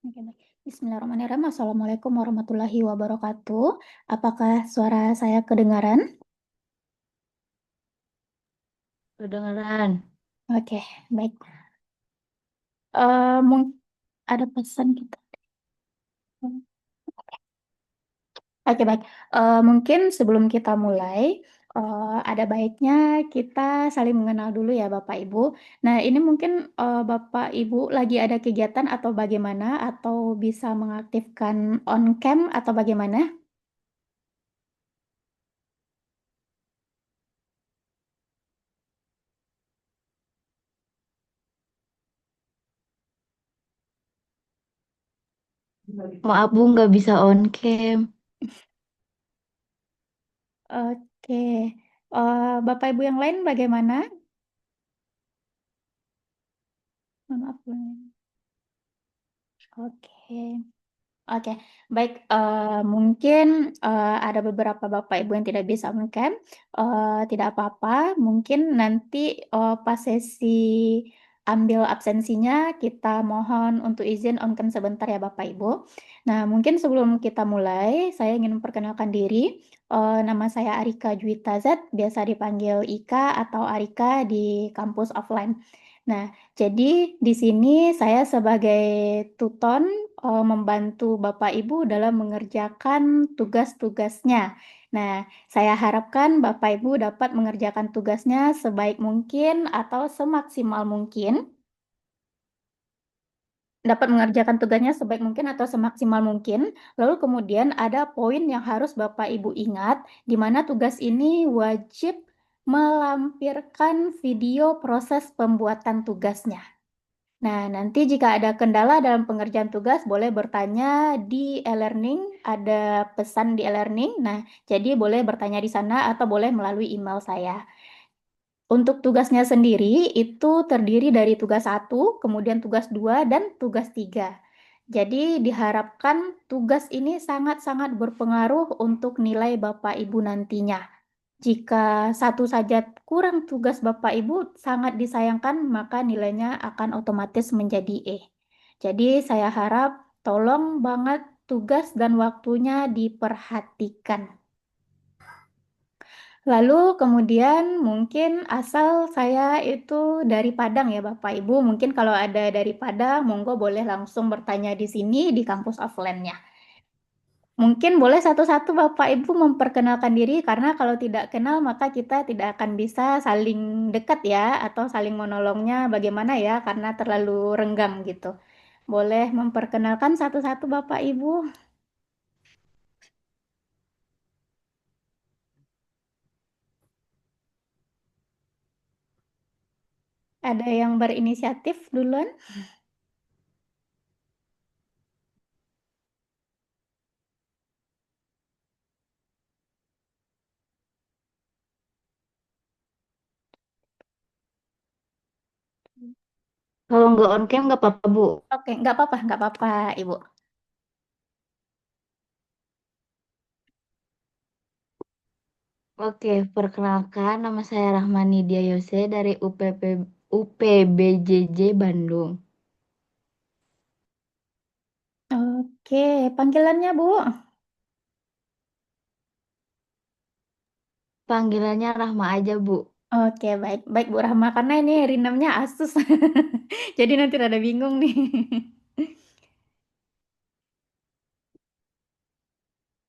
Oke, baik. Bismillahirrahmanirrahim. Assalamualaikum warahmatullahi wabarakatuh. Apakah suara saya kedengaran? Kedengeran. Oke, baik. Ada pesan kita. Oke, baik. Mungkin sebelum kita mulai, ada baiknya kita saling mengenal dulu ya, Bapak Ibu. Nah, ini mungkin Bapak Ibu lagi ada kegiatan atau bagaimana, atau bisa mengaktifkan on cam atau bagaimana? Maaf Bu, nggak bisa on cam. Oke. Bapak Ibu yang lain bagaimana? Mohon maaf. Oke. Oke, baik. Mungkin ada beberapa Bapak Ibu yang tidak bisa on-cam. Tidak apa-apa. Mungkin nanti pas sesi ambil absensinya, kita mohon untuk izin on-cam sebentar ya Bapak Ibu. Nah, mungkin sebelum kita mulai, saya ingin memperkenalkan diri. Nama saya Arika Juwita Zat, biasa dipanggil Ika atau Arika di kampus offline. Nah, jadi di sini saya sebagai tutor membantu Bapak Ibu dalam mengerjakan tugas-tugasnya. Nah, saya harapkan Bapak Ibu dapat mengerjakan tugasnya sebaik mungkin atau semaksimal mungkin. Dapat mengerjakan tugasnya sebaik mungkin atau semaksimal mungkin. Lalu kemudian ada poin yang harus Bapak Ibu ingat, di mana tugas ini wajib melampirkan video proses pembuatan tugasnya. Nah, nanti jika ada kendala dalam pengerjaan tugas, boleh bertanya di e-learning, ada pesan di e-learning. Nah, jadi boleh bertanya di sana atau boleh melalui email saya. Untuk tugasnya sendiri itu terdiri dari tugas satu, kemudian tugas 2 dan tugas 3. Jadi diharapkan tugas ini sangat-sangat berpengaruh untuk nilai Bapak Ibu nantinya. Jika satu saja kurang tugas Bapak Ibu, sangat disayangkan, maka nilainya akan otomatis menjadi E. Jadi saya harap tolong banget tugas dan waktunya diperhatikan. Lalu kemudian mungkin asal saya itu dari Padang ya Bapak Ibu. Mungkin kalau ada dari Padang, monggo boleh langsung bertanya di sini di kampus offline-nya. Mungkin boleh satu-satu Bapak Ibu memperkenalkan diri karena kalau tidak kenal maka kita tidak akan bisa saling dekat ya atau saling menolongnya bagaimana ya karena terlalu renggang gitu. Boleh memperkenalkan satu-satu Bapak Ibu. Ada yang berinisiatif duluan? Kalau nggak on cam nggak apa-apa Bu. Oke, nggak apa-apa Ibu. Oke, perkenalkan nama saya Rahmani Dia Yose dari UPBJJ Bandung. Oke, panggilannya Bu. Panggilannya Rahma aja Bu. Oke, baik. Baik Bu Rahma, karena ini rinamnya Asus. Jadi nanti rada bingung nih.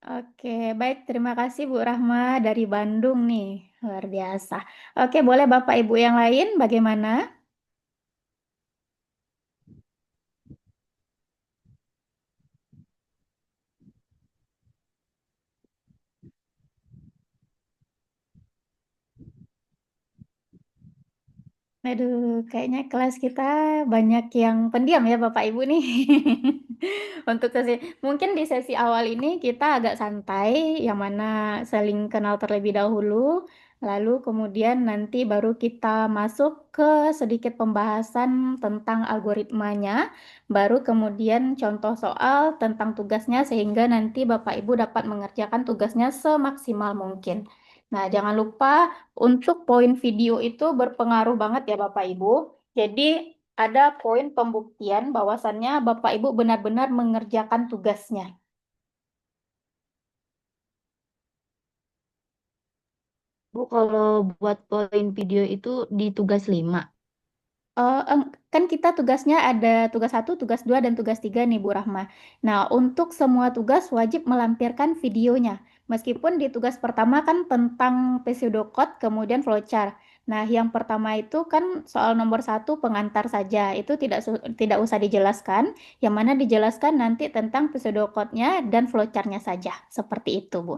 Oke, baik. Terima kasih Bu Rahma dari Bandung nih. Luar biasa. Oke, boleh Bapak Ibu yang lain bagaimana? Aduh, kayaknya kelas kita banyak yang pendiam ya Bapak Ibu nih. Untuk sesi, mungkin di sesi awal ini kita agak santai, yang mana saling kenal terlebih dahulu, lalu kemudian nanti baru kita masuk ke sedikit pembahasan tentang algoritmanya, baru kemudian contoh soal tentang tugasnya sehingga nanti Bapak Ibu dapat mengerjakan tugasnya semaksimal mungkin. Nah, jangan lupa untuk poin video itu berpengaruh banget ya Bapak Ibu. Jadi ada poin pembuktian bahwasannya Bapak Ibu benar-benar mengerjakan tugasnya. Bu, kalau buat poin video itu di tugas 5. Kan kita tugasnya ada tugas satu, tugas 2, dan tugas 3 nih Bu Rahma. Nah, untuk semua tugas wajib melampirkan videonya. Meskipun di tugas pertama kan tentang pseudocode, kemudian flowchart. Nah, yang pertama itu kan soal nomor satu pengantar saja. Itu tidak usah dijelaskan. Yang mana dijelaskan nanti tentang pseudocode-nya dan flowchart-nya saja. Seperti itu, Bu.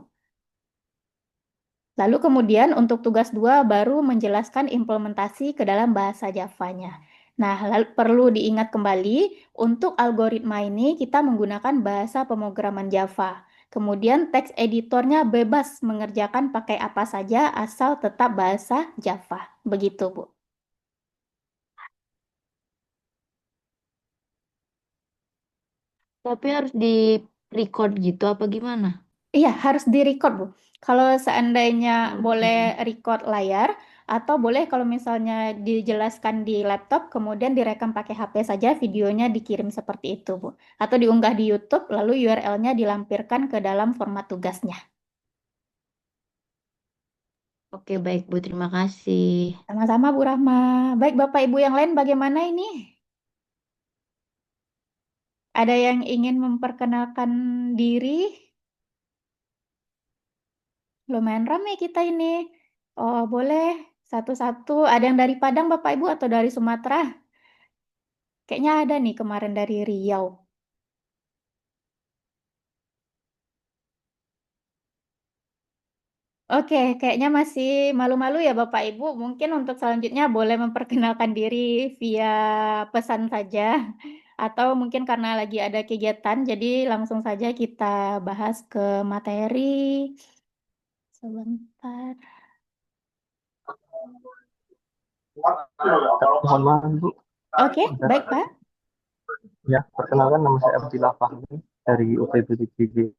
Lalu kemudian untuk tugas 2 baru menjelaskan implementasi ke dalam bahasa Java-nya. Nah, perlu diingat kembali, untuk algoritma ini kita menggunakan bahasa pemrograman Java. Kemudian teks editornya bebas mengerjakan pakai apa saja asal tetap bahasa Java. Begitu, Bu. Tapi harus di record gitu apa gimana? Iya, harus di-record, Bu. Kalau seandainya boleh record layar, atau boleh kalau misalnya dijelaskan di laptop, kemudian direkam pakai HP saja, videonya dikirim seperti itu, Bu. Atau diunggah di YouTube, lalu URL-nya dilampirkan ke dalam format tugasnya. Oke, baik Bu, terima kasih. Sama-sama, Bu Rahma. Baik, Bapak Ibu yang lain bagaimana ini? Ada yang ingin memperkenalkan diri? Lumayan ramai kita ini. Oh, boleh satu-satu. Ada yang dari Padang, Bapak Ibu, atau dari Sumatera? Kayaknya ada nih kemarin dari Riau. Oke, kayaknya masih malu-malu ya Bapak Ibu. Mungkin untuk selanjutnya boleh memperkenalkan diri via pesan saja. Atau mungkin karena lagi ada kegiatan, jadi langsung saja kita bahas ke materi. Sebentar. Mohon maaf Bu, Oke, baik Pak. ya perkenalkan nama saya Abdillah Fahmi dari UPBPG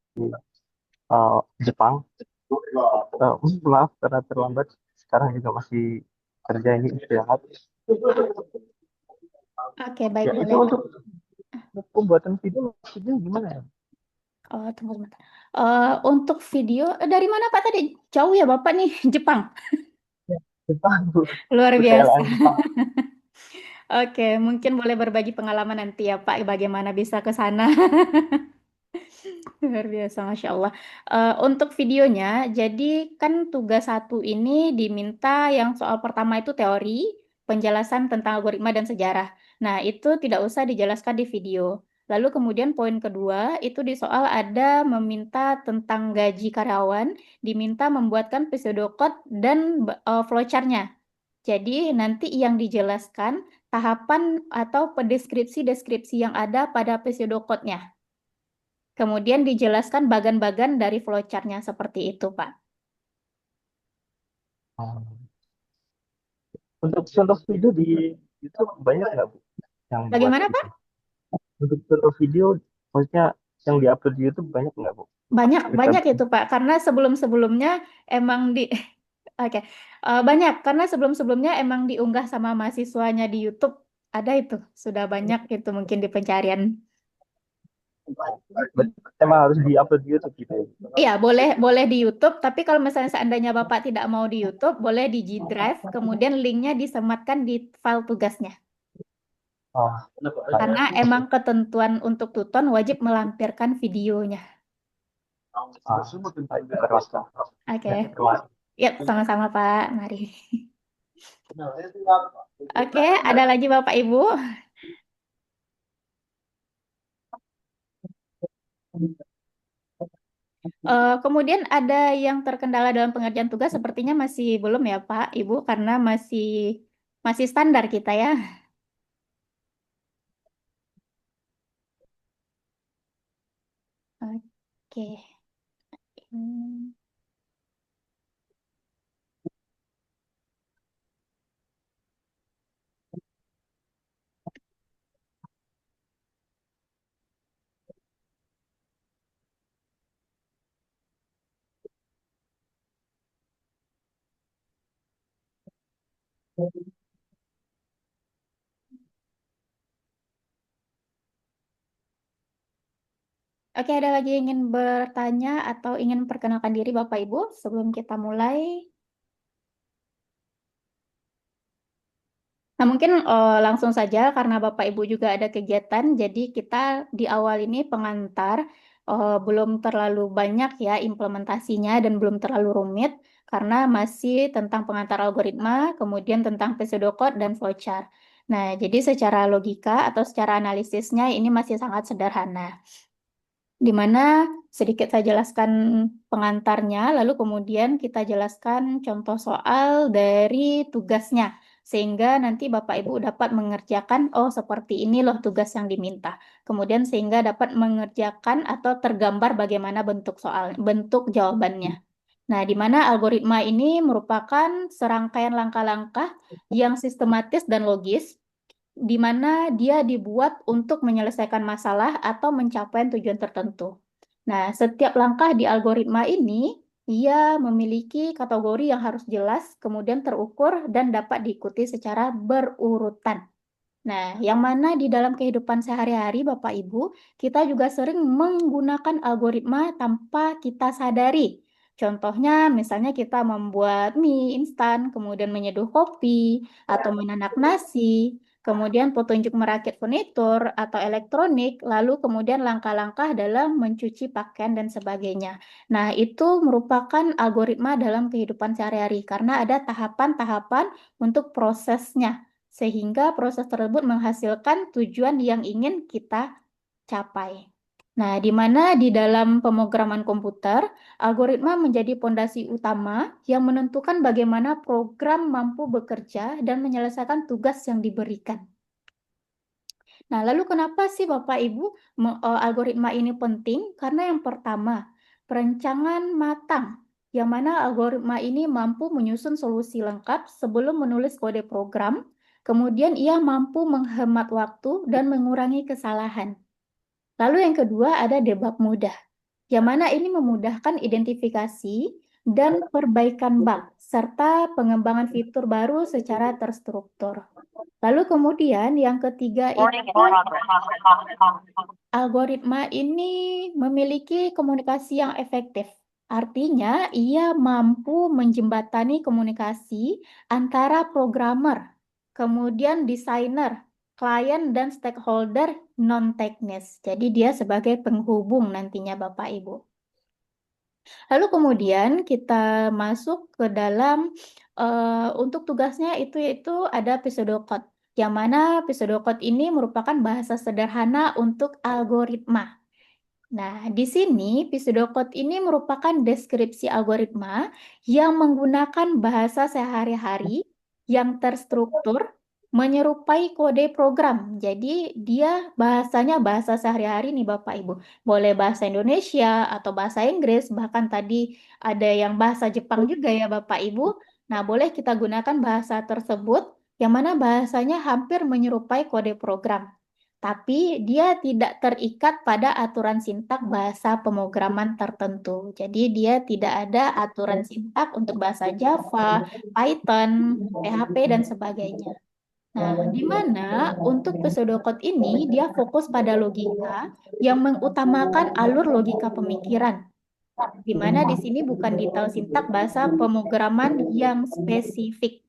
Jepang. Maaf karena terlambat. Sekarang juga masih kerja ini istirahat. Oke, baik Ya itu boleh Pak. untuk pembuatan video maksudnya gimana ya? Oh, tunggu sebentar. Untuk video, dari mana Pak tadi? Jauh ya Bapak nih, Jepang. Ya, Jepang Bu, Luar biasa. UCLA Jepang. Oke, mungkin boleh berbagi pengalaman nanti ya Pak, bagaimana bisa ke sana. Luar biasa, Masya Allah. Untuk videonya, jadi kan tugas satu ini diminta yang soal pertama itu teori, penjelasan tentang algoritma dan sejarah. Nah, itu tidak usah dijelaskan di video. Lalu kemudian poin kedua, itu di soal ada meminta tentang gaji karyawan, diminta membuatkan pseudocode dan flowchart-nya. Jadi nanti yang dijelaskan tahapan atau deskripsi-deskripsi yang ada pada pseudocode-nya. Kemudian dijelaskan bagan-bagan dari flowchart-nya seperti itu, Pak. Untuk contoh video di YouTube banyak nggak Bu yang buat Bagaimana, gitu? Pak? Untuk contoh video, maksudnya yang diupload di YouTube banyak nggak Bu? Banyak, Kita banyak itu, Pak. Karena sebelum-sebelumnya emang Oke, banyak. Karena sebelum-sebelumnya emang diunggah sama mahasiswanya di YouTube. Ada itu, sudah banyak itu mungkin di pencarian. emang harus diupload di YouTube gitu ya. Iya, boleh boleh di YouTube, tapi kalau misalnya seandainya Bapak tidak mau di YouTube, boleh di G Drive, kemudian linknya disematkan di file tugasnya. Oh, Karena baik. emang ketentuan untuk Tuton wajib melampirkan videonya. Baik, terima kasih. Oke, Ya, terima kasih. ya sama-sama Pak. Mari. Oke, ada lagi Bapak Ibu. Kemudian ada yang terkendala dalam pengerjaan tugas, sepertinya masih belum ya Pak, Ibu, karena masih masih standar kita ya. Oke. Hmm. Oke, ada lagi yang ingin bertanya atau ingin perkenalkan diri Bapak Ibu sebelum kita mulai? Nah, mungkin langsung saja karena Bapak Ibu juga ada kegiatan, jadi kita di awal ini pengantar, belum terlalu banyak ya implementasinya dan belum terlalu rumit karena masih tentang pengantar algoritma, kemudian tentang pseudocode dan flowchart. Nah, jadi secara logika atau secara analisisnya ini masih sangat sederhana, di mana sedikit saya jelaskan pengantarnya, lalu kemudian kita jelaskan contoh soal dari tugasnya, sehingga nanti Bapak Ibu dapat mengerjakan, oh seperti ini loh tugas yang diminta. Kemudian sehingga dapat mengerjakan atau tergambar bagaimana bentuk soal, bentuk jawabannya. Nah, di mana algoritma ini merupakan serangkaian langkah-langkah yang sistematis dan logis di mana dia dibuat untuk menyelesaikan masalah atau mencapai tujuan tertentu. Nah, setiap langkah di algoritma ini, ia memiliki kategori yang harus jelas, kemudian terukur, dan dapat diikuti secara berurutan. Nah, yang mana di dalam kehidupan sehari-hari, Bapak Ibu, kita juga sering menggunakan algoritma tanpa kita sadari. Contohnya, misalnya kita membuat mie instan, kemudian menyeduh kopi, atau menanak nasi, kemudian petunjuk merakit furnitur atau elektronik, lalu kemudian langkah-langkah dalam mencuci pakaian dan sebagainya. Nah, itu merupakan algoritma dalam kehidupan sehari-hari karena ada tahapan-tahapan untuk prosesnya sehingga proses tersebut menghasilkan tujuan yang ingin kita capai. Nah, di mana di dalam pemrograman komputer, algoritma menjadi fondasi utama yang menentukan bagaimana program mampu bekerja dan menyelesaikan tugas yang diberikan. Nah, lalu kenapa sih Bapak Ibu algoritma ini penting? Karena yang pertama, perencanaan matang, yang mana algoritma ini mampu menyusun solusi lengkap sebelum menulis kode program. Kemudian ia mampu menghemat waktu dan mengurangi kesalahan. Lalu yang kedua ada debug mudah, yang mana ini memudahkan identifikasi dan perbaikan bug, serta pengembangan fitur baru secara terstruktur. Lalu kemudian yang ketiga itu algoritma ini memiliki komunikasi yang efektif. Artinya, ia mampu menjembatani komunikasi antara programmer, kemudian desainer, klien, dan stakeholder non-teknis. Jadi dia sebagai penghubung nantinya Bapak Ibu. Lalu kemudian kita masuk ke dalam untuk tugasnya itu ada pseudocode. Yang mana pseudocode ini merupakan bahasa sederhana untuk algoritma. Nah, di sini pseudocode ini merupakan deskripsi algoritma yang menggunakan bahasa sehari-hari yang terstruktur menyerupai kode program. Jadi dia bahasanya bahasa sehari-hari nih Bapak Ibu. Boleh bahasa Indonesia atau bahasa Inggris, bahkan tadi ada yang bahasa Jepang juga ya Bapak Ibu. Nah, boleh kita gunakan bahasa tersebut yang mana bahasanya hampir menyerupai kode program. Tapi dia tidak terikat pada aturan sintak bahasa pemrograman tertentu. Jadi dia tidak ada aturan sintak untuk bahasa Java, Python, PHP, dan sebagainya. Nah, di mana untuk pseudocode ini dia fokus pada logika yang mengutamakan alur logika pemikiran. Di mana di sini bukan detail sintak bahasa pemrograman yang spesifik.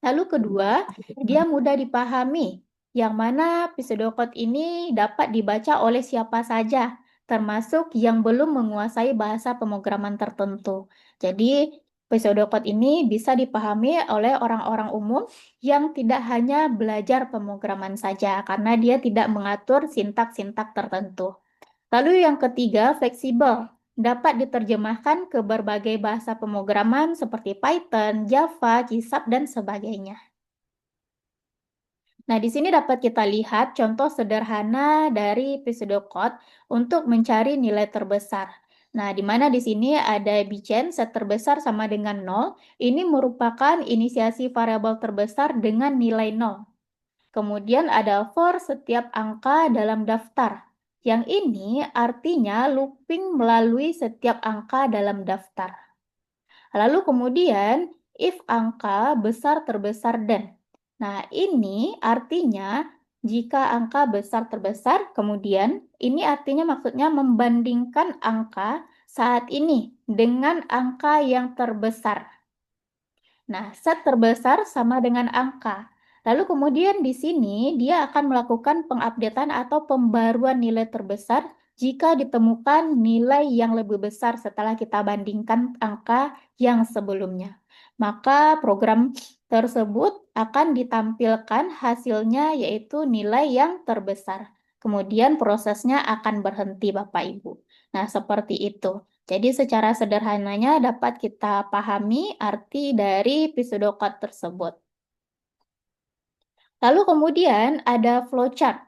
Lalu kedua, dia mudah dipahami, yang mana pseudocode ini dapat dibaca oleh siapa saja, termasuk yang belum menguasai bahasa pemrograman tertentu. Jadi, pseudocode ini bisa dipahami oleh orang-orang umum yang tidak hanya belajar pemrograman saja, karena dia tidak mengatur sintak-sintak tertentu. Lalu yang ketiga, fleksibel. Dapat diterjemahkan ke berbagai bahasa pemrograman seperti Python, Java, C#, dan sebagainya. Nah, di sini dapat kita lihat contoh sederhana dari pseudocode untuk mencari nilai terbesar. Nah, di mana di sini ada bijen set terbesar sama dengan 0. Ini merupakan inisiasi variabel terbesar dengan nilai 0. Kemudian ada for setiap angka dalam daftar. Yang ini artinya looping melalui setiap angka dalam daftar. Lalu kemudian if angka besar terbesar dan. Nah, ini artinya jika angka besar terbesar, kemudian ini artinya maksudnya membandingkan angka saat ini dengan angka yang terbesar. Nah, set terbesar sama dengan angka. Lalu kemudian di sini dia akan melakukan pengupdatean atau pembaruan nilai terbesar jika ditemukan nilai yang lebih besar setelah kita bandingkan angka yang sebelumnya. Maka program tersebut akan ditampilkan hasilnya yaitu nilai yang terbesar. Kemudian prosesnya akan berhenti Bapak Ibu. Nah, seperti itu. Jadi secara sederhananya dapat kita pahami arti dari pseudocode tersebut. Lalu kemudian ada flowchart.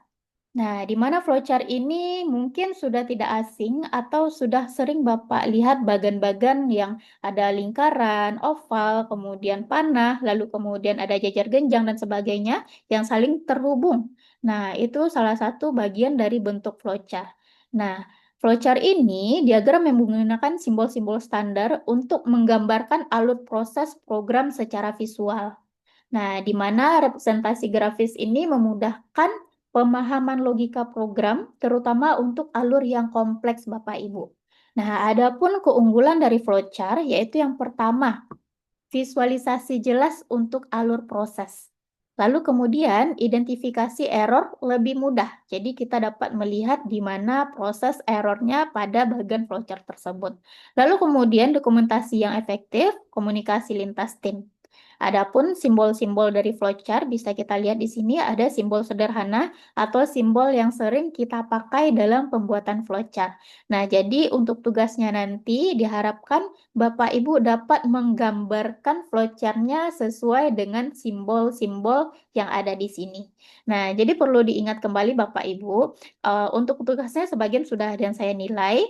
Nah, di mana flowchart ini mungkin sudah tidak asing atau sudah sering Bapak lihat bagan-bagan yang ada lingkaran, oval, kemudian panah, lalu kemudian ada jajar genjang dan sebagainya yang saling terhubung. Nah, itu salah satu bagian dari bentuk flowchart. Nah, flowchart ini diagram yang menggunakan simbol-simbol standar untuk menggambarkan alur proses program secara visual. Nah, di mana representasi grafis ini memudahkan pemahaman logika program, terutama untuk alur yang kompleks, Bapak Ibu. Nah, adapun keunggulan dari flowchart yaitu yang pertama, visualisasi jelas untuk alur proses. Lalu kemudian identifikasi error lebih mudah. Jadi kita dapat melihat di mana proses errornya pada bagian flowchart tersebut. Lalu kemudian dokumentasi yang efektif, komunikasi lintas tim. Adapun simbol-simbol dari flowchart bisa kita lihat di sini ada simbol sederhana atau simbol yang sering kita pakai dalam pembuatan flowchart. Nah, jadi untuk tugasnya nanti diharapkan Bapak Ibu dapat menggambarkan flowchart-nya sesuai dengan simbol-simbol yang ada di sini. Nah, jadi perlu diingat kembali Bapak Ibu, untuk tugasnya sebagian sudah dan saya nilai,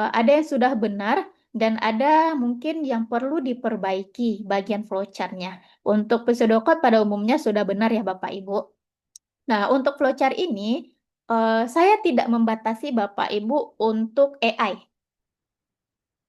ada yang sudah benar, dan ada mungkin yang perlu diperbaiki bagian flowchart-nya. Untuk pseudocode pada umumnya sudah benar ya Bapak Ibu. Nah, untuk flowchart ini, saya tidak membatasi Bapak Ibu untuk AI.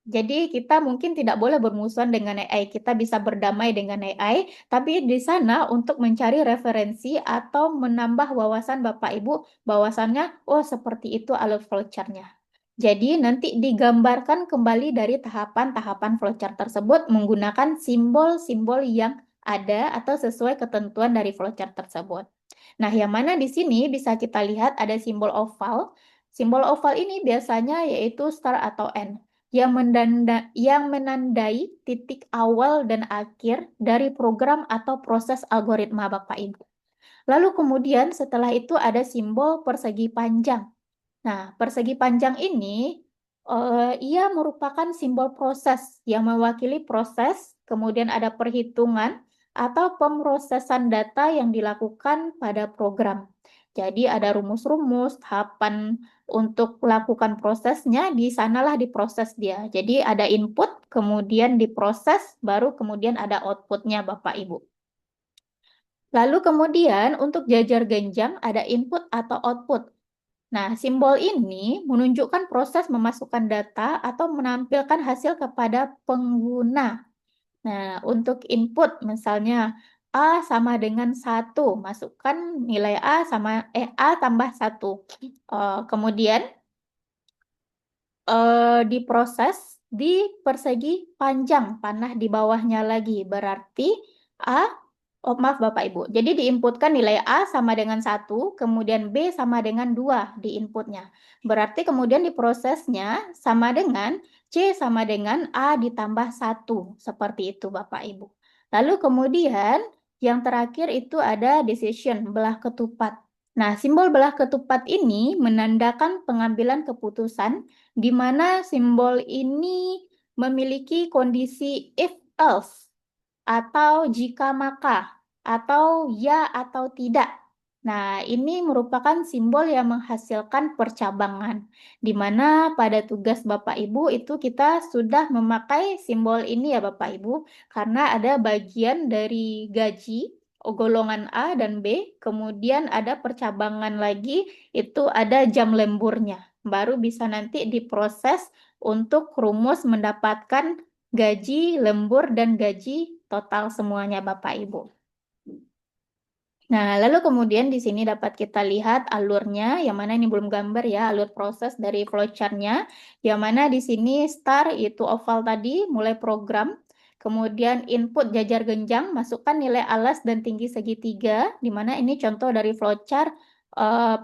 Jadi kita mungkin tidak boleh bermusuhan dengan AI, kita bisa berdamai dengan AI, tapi di sana untuk mencari referensi atau menambah wawasan Bapak Ibu, bahwasannya, oh seperti itu alur flowchart-nya. Jadi nanti digambarkan kembali dari tahapan-tahapan flowchart tersebut menggunakan simbol-simbol yang ada atau sesuai ketentuan dari flowchart tersebut. Nah, yang mana di sini bisa kita lihat ada simbol oval. Simbol oval ini biasanya yaitu star atau N yang menandai titik awal dan akhir dari program atau proses algoritma Bapak Ibu. Lalu kemudian setelah itu ada simbol persegi panjang. Nah, persegi panjang ini ia merupakan simbol proses yang mewakili proses, kemudian ada perhitungan atau pemrosesan data yang dilakukan pada program. Jadi ada rumus-rumus, tahapan untuk melakukan prosesnya, di sanalah diproses dia. Jadi ada input, kemudian diproses, baru kemudian ada outputnya Bapak Ibu. Lalu kemudian untuk jajar genjang ada input atau output. Nah, simbol ini menunjukkan proses memasukkan data atau menampilkan hasil kepada pengguna. Nah, untuk input misalnya A sama dengan 1, masukkan nilai A sama A tambah 1. Kemudian diproses di persegi panjang, panah di bawahnya lagi. Berarti A, oh maaf Bapak Ibu, jadi diinputkan nilai A sama dengan 1, kemudian B sama dengan 2 di inputnya. Berarti kemudian diprosesnya sama dengan C sama dengan A ditambah 1. Seperti itu Bapak Ibu. Lalu kemudian yang terakhir itu ada decision, belah ketupat. Nah, simbol belah ketupat ini menandakan pengambilan keputusan di mana simbol ini memiliki kondisi if else atau jika maka atau ya atau tidak. Nah, ini merupakan simbol yang menghasilkan percabangan, di mana pada tugas Bapak Ibu itu kita sudah memakai simbol ini ya Bapak Ibu, karena ada bagian dari gaji, golongan A dan B, kemudian ada percabangan lagi, itu ada jam lemburnya. Baru bisa nanti diproses untuk rumus mendapatkan gaji lembur dan gaji total semuanya Bapak Ibu. Nah, lalu kemudian di sini dapat kita lihat alurnya, yang mana ini belum gambar ya, alur proses dari flowchart-nya, yang mana di sini start itu oval tadi, mulai program, kemudian input jajar genjang, masukkan nilai alas dan tinggi segitiga, di mana ini contoh dari flowchart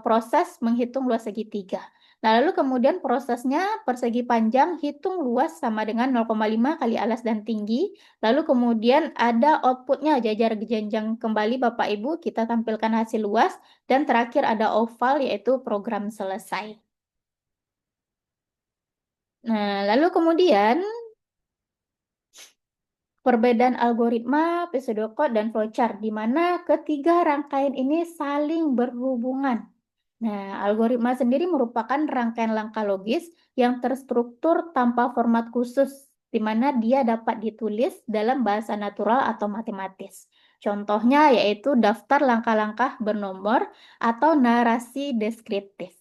proses menghitung luas segitiga. Nah, lalu kemudian prosesnya persegi panjang, hitung luas sama dengan 0,5 kali alas dan tinggi. Lalu kemudian ada outputnya jajar jenjang kembali Bapak Ibu, kita tampilkan hasil luas. Dan terakhir ada oval yaitu program selesai. Nah, lalu kemudian perbedaan algoritma, pseudocode, dan flowchart, di mana ketiga rangkaian ini saling berhubungan. Nah, algoritma sendiri merupakan rangkaian langkah logis yang terstruktur tanpa format khusus, di mana dia dapat ditulis dalam bahasa natural atau matematis. Contohnya yaitu daftar langkah-langkah bernomor atau narasi deskriptif.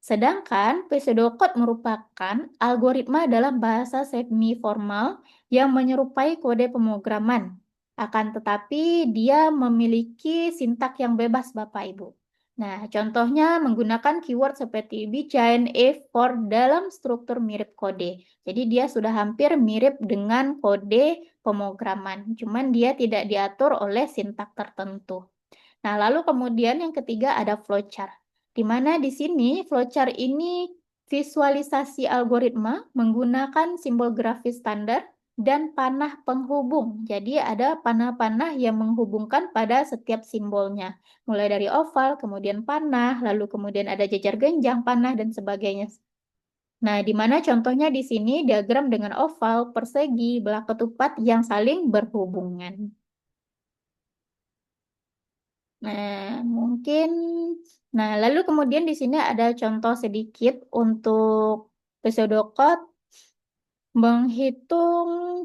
Sedangkan pseudocode merupakan algoritma dalam bahasa semi-formal yang menyerupai kode pemrograman. Akan tetapi dia memiliki sintak yang bebas Bapak Ibu. Nah, contohnya menggunakan keyword seperti be, giant, if, for dalam struktur mirip kode. Jadi dia sudah hampir mirip dengan kode pemrograman, cuman dia tidak diatur oleh sintak tertentu. Nah, lalu kemudian yang ketiga ada flowchart. Di mana di sini flowchart ini visualisasi algoritma menggunakan simbol grafis standar dan panah penghubung. Jadi ada panah-panah yang menghubungkan pada setiap simbolnya. Mulai dari oval, kemudian panah, lalu kemudian ada jajar genjang, panah, dan sebagainya. Nah, di mana contohnya di sini diagram dengan oval, persegi, belah ketupat yang saling berhubungan. Mungkin, lalu kemudian di sini ada contoh sedikit untuk pseudocode menghitung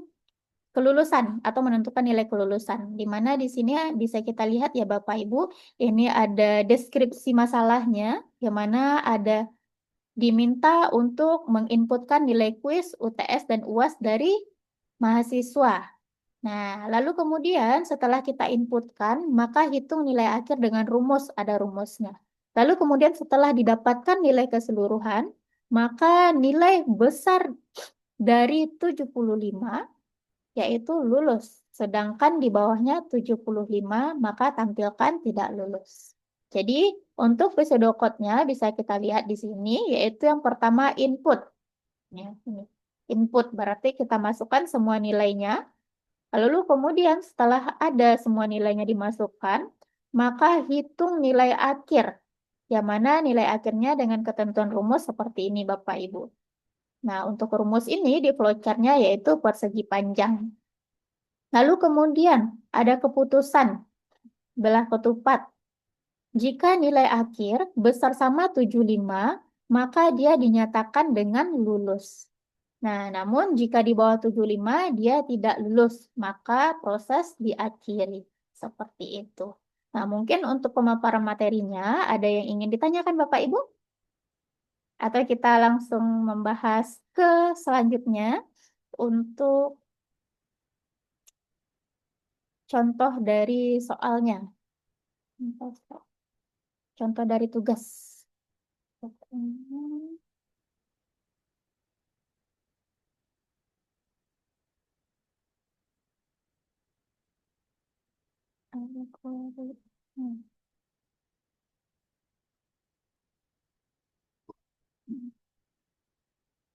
kelulusan atau menentukan nilai kelulusan. Di mana di sini bisa kita lihat ya Bapak Ibu, ini ada deskripsi masalahnya, yang mana ada diminta untuk menginputkan nilai kuis, UTS, dan UAS dari mahasiswa. Nah, lalu kemudian setelah kita inputkan, maka hitung nilai akhir dengan rumus, ada rumusnya. Lalu kemudian setelah didapatkan nilai keseluruhan, maka nilai besar dari 75 yaitu lulus. Sedangkan di bawahnya 75 maka tampilkan tidak lulus. Jadi untuk pseudocode-nya bisa kita lihat di sini, yaitu yang pertama input. Ya, ini. Input berarti kita masukkan semua nilainya. Lalu kemudian setelah ada semua nilainya dimasukkan, maka hitung nilai akhir. Yang mana nilai akhirnya dengan ketentuan rumus seperti ini Bapak Ibu. Nah, untuk rumus ini di flowchart-nya yaitu persegi panjang. Lalu kemudian ada keputusan belah ketupat. Jika nilai akhir besar sama 75, maka dia dinyatakan dengan lulus. Nah, namun jika di bawah 75 dia tidak lulus, maka proses diakhiri. Seperti itu. Nah, mungkin untuk pemaparan materinya ada yang ingin ditanyakan Bapak Ibu? Atau kita langsung membahas ke selanjutnya untuk contoh dari soalnya. Contoh dari tugas.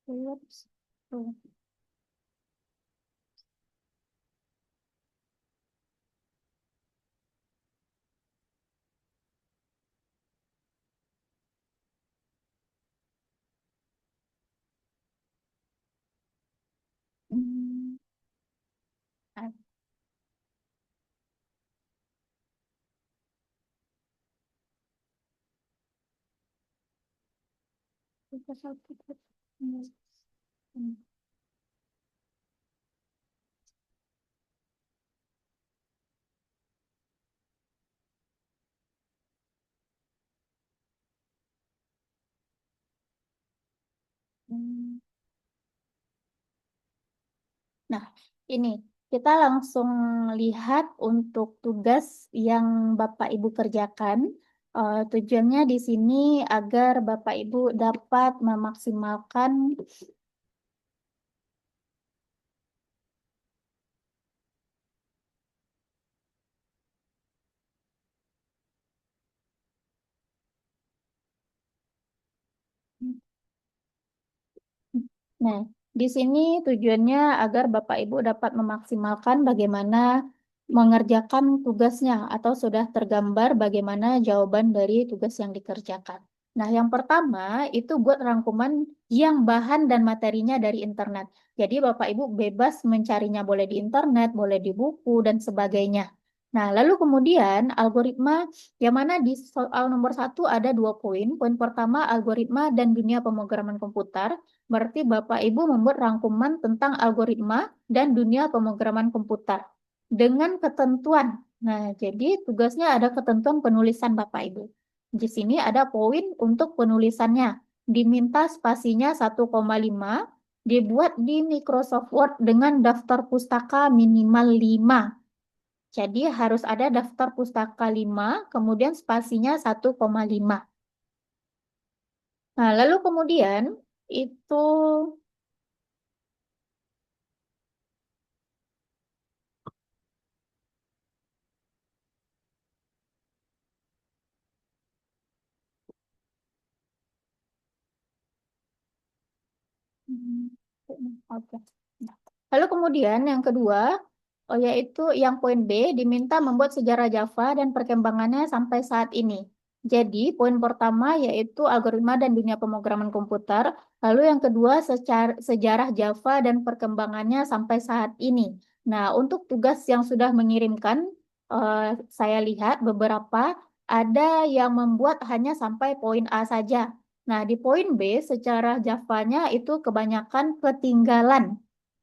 Oops. Oh. Hmm. Ah, kita satu, hmm. Hmm. Hmm. Nah, ini kita langsung lihat untuk tugas yang Bapak Ibu kerjakan. Tujuannya di sini agar Bapak Ibu dapat memaksimalkan Nah, di sini tujuannya agar Bapak Ibu dapat memaksimalkan bagaimana mengerjakan tugasnya atau sudah tergambar bagaimana jawaban dari tugas yang dikerjakan. Nah, yang pertama itu buat rangkuman yang bahan dan materinya dari internet. Jadi Bapak Ibu bebas mencarinya boleh di internet, boleh di buku dan sebagainya. Nah, lalu kemudian algoritma yang mana di soal nomor 1 ada 2 poin. Poin pertama algoritma dan dunia pemrograman komputer. Berarti Bapak Ibu membuat rangkuman tentang algoritma dan dunia pemrograman komputer dengan ketentuan. Nah, jadi tugasnya ada ketentuan penulisan Bapak Ibu. Di sini ada poin untuk penulisannya. Diminta spasinya 1,5, dibuat di Microsoft Word dengan daftar pustaka minimal 5. Jadi harus ada daftar pustaka 5, kemudian spasinya 1,5. Nah, lalu kemudian itu Oke. Nah, lalu kemudian yang kedua, yaitu yang poin B, diminta membuat sejarah Java dan perkembangannya sampai saat ini. Jadi, poin pertama yaitu algoritma dan dunia pemrograman komputer. Lalu yang kedua, sejarah Java dan perkembangannya sampai saat ini. Nah, untuk tugas yang sudah mengirimkan, saya lihat beberapa ada yang membuat hanya sampai poin A saja. Nah, di poin B, secara Java-nya itu kebanyakan ketinggalan.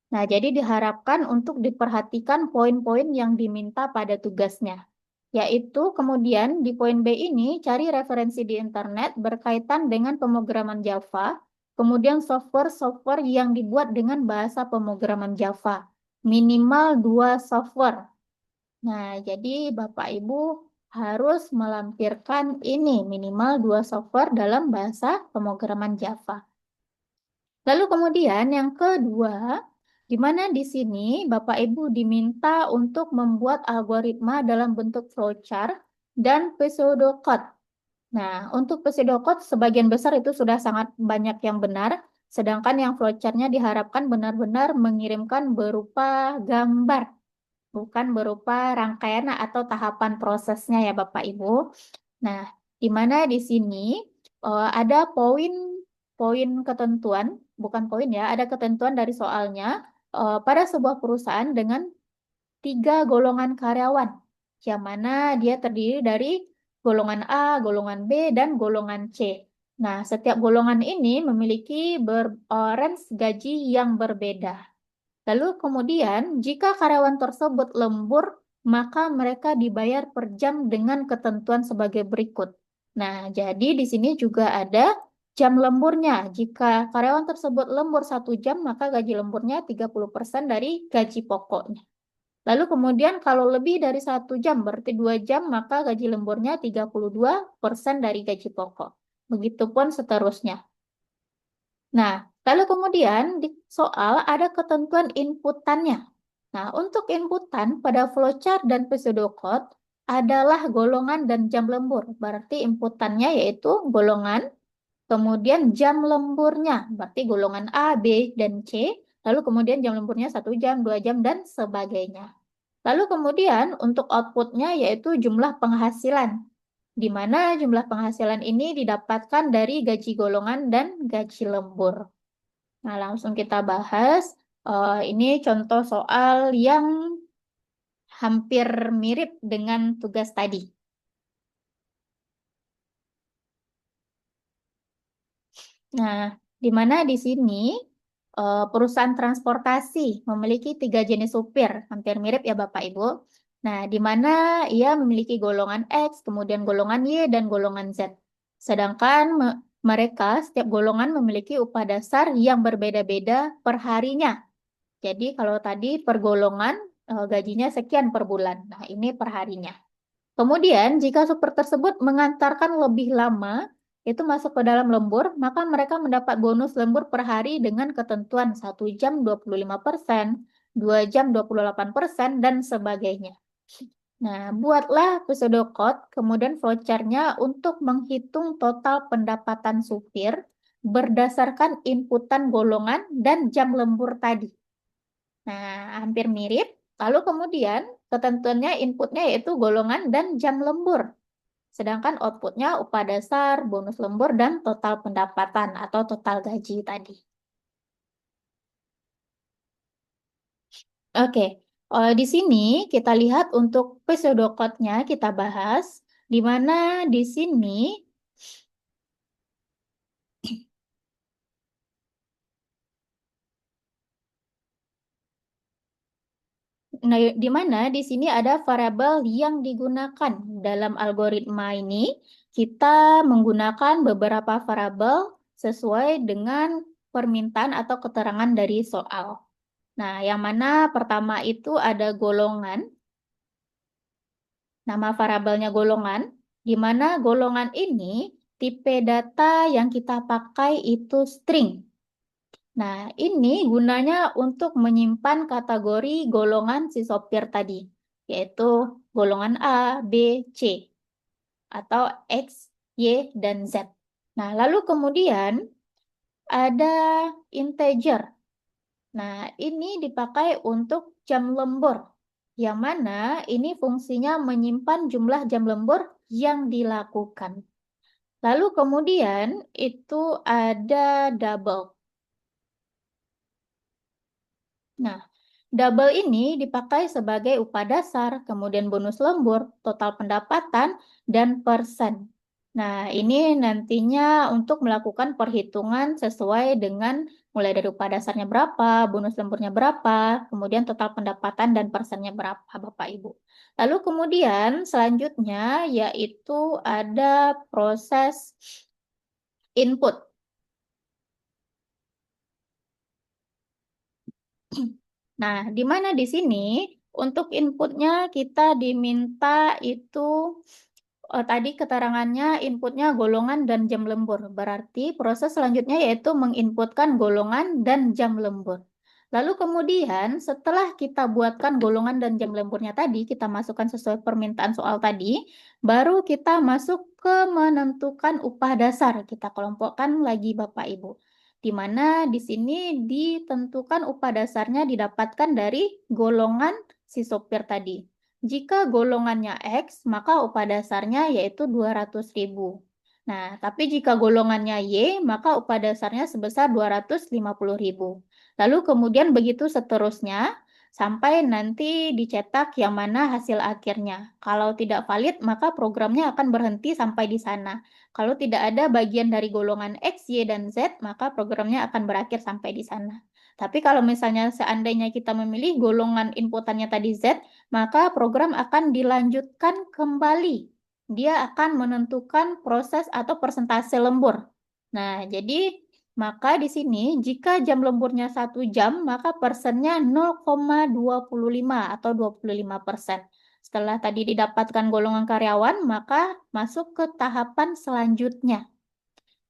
Nah, jadi diharapkan untuk diperhatikan poin-poin yang diminta pada tugasnya. Yaitu kemudian di poin B ini cari referensi di internet berkaitan dengan pemrograman Java, kemudian software-software yang dibuat dengan bahasa pemrograman Java. Minimal 2 software. Nah, jadi Bapak Ibu harus melampirkan ini minimal 2 software dalam bahasa pemrograman Java. Lalu kemudian yang kedua, di mana di sini Bapak Ibu diminta untuk membuat algoritma dalam bentuk flowchart dan pseudocode. Nah, untuk pseudocode sebagian besar itu sudah sangat banyak yang benar, sedangkan yang flowchartnya diharapkan benar-benar mengirimkan berupa gambar, bukan berupa rangkaian atau tahapan prosesnya ya Bapak Ibu. Nah, di mana di sini ada poin ketentuan, bukan poin ya, ada ketentuan dari soalnya pada sebuah perusahaan dengan 3 golongan karyawan, yang mana dia terdiri dari golongan A, golongan B, dan golongan C. Nah, setiap golongan ini memiliki range gaji yang berbeda. Lalu kemudian, jika karyawan tersebut lembur, maka mereka dibayar per jam dengan ketentuan sebagai berikut. Nah, jadi di sini juga ada jam lemburnya. Jika karyawan tersebut lembur 1 jam, maka gaji lemburnya 30% dari gaji pokoknya. Lalu kemudian kalau lebih dari 1 jam, berarti 2 jam, maka gaji lemburnya 32% dari gaji pokok. Begitupun seterusnya. Nah, lalu kemudian di soal ada ketentuan inputannya. Nah, untuk inputan pada flowchart dan pseudocode adalah golongan dan jam lembur. Berarti inputannya yaitu golongan, kemudian jam lemburnya. Berarti golongan A, B, dan C. Lalu kemudian jam lemburnya 1 jam, 2 jam, dan sebagainya. Lalu kemudian untuk outputnya yaitu jumlah penghasilan. Di mana jumlah penghasilan ini didapatkan dari gaji golongan dan gaji lembur. Nah, langsung kita bahas. Ini contoh soal yang hampir mirip dengan tugas tadi. Nah, di mana di sini perusahaan transportasi memiliki 3 jenis supir, hampir mirip ya Bapak Ibu. Nah, di mana ia memiliki golongan X, kemudian golongan Y, dan golongan Z. Sedangkan mereka, setiap golongan memiliki upah dasar yang berbeda-beda per harinya. Jadi kalau tadi per golongan gajinya sekian per bulan. Nah, ini per harinya. Kemudian, jika super tersebut mengantarkan lebih lama, itu masuk ke dalam lembur, maka mereka mendapat bonus lembur per hari dengan ketentuan 1 jam 25%, 2 jam 28%, dan sebagainya. Nah, buatlah pseudocode, kemudian flowchart-nya untuk menghitung total pendapatan supir berdasarkan inputan golongan dan jam lembur tadi. Nah, hampir mirip. Lalu kemudian ketentuannya inputnya yaitu golongan dan jam lembur. Sedangkan outputnya upah dasar, bonus lembur, dan total pendapatan atau total gaji tadi. Oke, di sini kita lihat untuk pseudocode-nya kita bahas, di mana di sini nah, di mana di sini ada variabel yang digunakan dalam algoritma ini. Kita menggunakan beberapa variabel sesuai dengan permintaan atau keterangan dari soal. Nah, yang mana pertama itu ada golongan. Nama variabelnya golongan, di mana golongan ini tipe data yang kita pakai itu string. Nah, ini gunanya untuk menyimpan kategori golongan si sopir tadi, yaitu golongan A, B, C, atau X, Y, dan Z. Nah, lalu kemudian ada integer. Nah, ini dipakai untuk jam lembur, yang mana ini fungsinya menyimpan jumlah jam lembur yang dilakukan. Lalu kemudian itu ada double. Nah, double ini dipakai sebagai upah dasar, kemudian bonus lembur, total pendapatan, dan persen. Nah, ini nantinya untuk melakukan perhitungan sesuai dengan mulai dari upah dasarnya berapa, bonus lemburnya berapa, kemudian total pendapatan dan persennya berapa, Bapak Ibu. Lalu kemudian selanjutnya yaitu ada proses input. Nah, di mana di sini untuk inputnya kita diminta itu tadi keterangannya inputnya golongan dan jam lembur. Berarti proses selanjutnya yaitu menginputkan golongan dan jam lembur. Lalu kemudian setelah kita buatkan golongan dan jam lemburnya tadi, kita masukkan sesuai permintaan soal tadi, baru kita masuk ke menentukan upah dasar. Kita kelompokkan lagi Bapak Ibu. Di mana di sini ditentukan upah dasarnya didapatkan dari golongan si sopir tadi. Jika golongannya X, maka upah dasarnya yaitu 200.000. Nah, tapi jika golongannya Y, maka upah dasarnya sebesar 250.000. Lalu kemudian begitu seterusnya, sampai nanti dicetak yang mana hasil akhirnya. Kalau tidak valid, maka programnya akan berhenti sampai di sana. Kalau tidak ada bagian dari golongan X, Y, dan Z, maka programnya akan berakhir sampai di sana. Tapi kalau misalnya seandainya kita memilih golongan inputannya tadi Z, maka program akan dilanjutkan kembali. Dia akan menentukan proses atau persentase lembur. Nah, jadi maka di sini jika jam lemburnya 1 jam, maka persennya 0,25 atau 25%. Setelah tadi didapatkan golongan karyawan, maka masuk ke tahapan selanjutnya.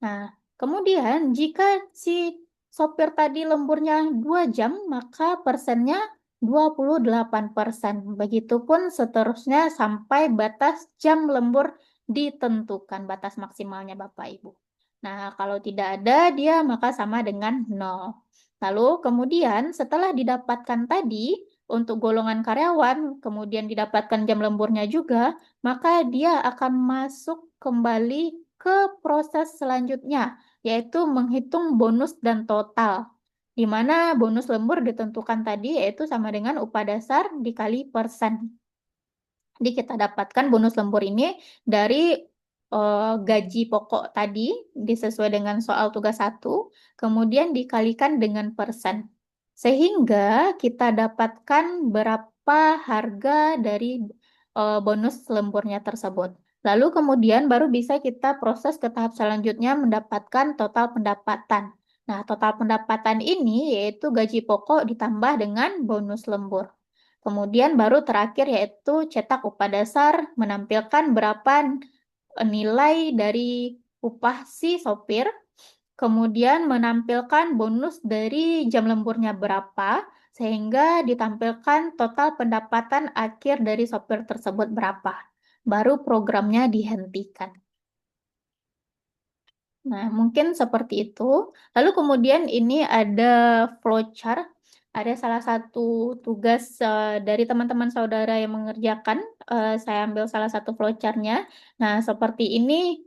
Nah, kemudian jika si sopir tadi lemburnya 2 jam, maka persennya 28%. Begitupun seterusnya sampai batas jam lembur ditentukan, batas maksimalnya Bapak Ibu. Nah, kalau tidak ada dia maka sama dengan 0. Lalu kemudian setelah didapatkan tadi untuk golongan karyawan, kemudian didapatkan jam lemburnya juga, maka dia akan masuk kembali ke proses selanjutnya, yaitu menghitung bonus dan total. Di mana bonus lembur ditentukan tadi yaitu sama dengan upah dasar dikali persen. Jadi kita dapatkan bonus lembur ini dari gaji pokok tadi disesuai dengan soal tugas 1, kemudian dikalikan dengan persen. Sehingga kita dapatkan berapa harga dari bonus lemburnya tersebut. Lalu kemudian baru bisa kita proses ke tahap selanjutnya mendapatkan total pendapatan. Nah, total pendapatan ini yaitu gaji pokok ditambah dengan bonus lembur. Kemudian baru terakhir yaitu cetak upah dasar, menampilkan berapa nilai dari upah si sopir, kemudian menampilkan bonus dari jam lemburnya berapa, sehingga ditampilkan total pendapatan akhir dari sopir tersebut berapa. Baru programnya dihentikan. Nah, mungkin seperti itu. Lalu kemudian ini ada flowchart. Ada salah satu tugas dari teman-teman saudara yang mengerjakan. Saya ambil salah satu flowchartnya. Nah, seperti ini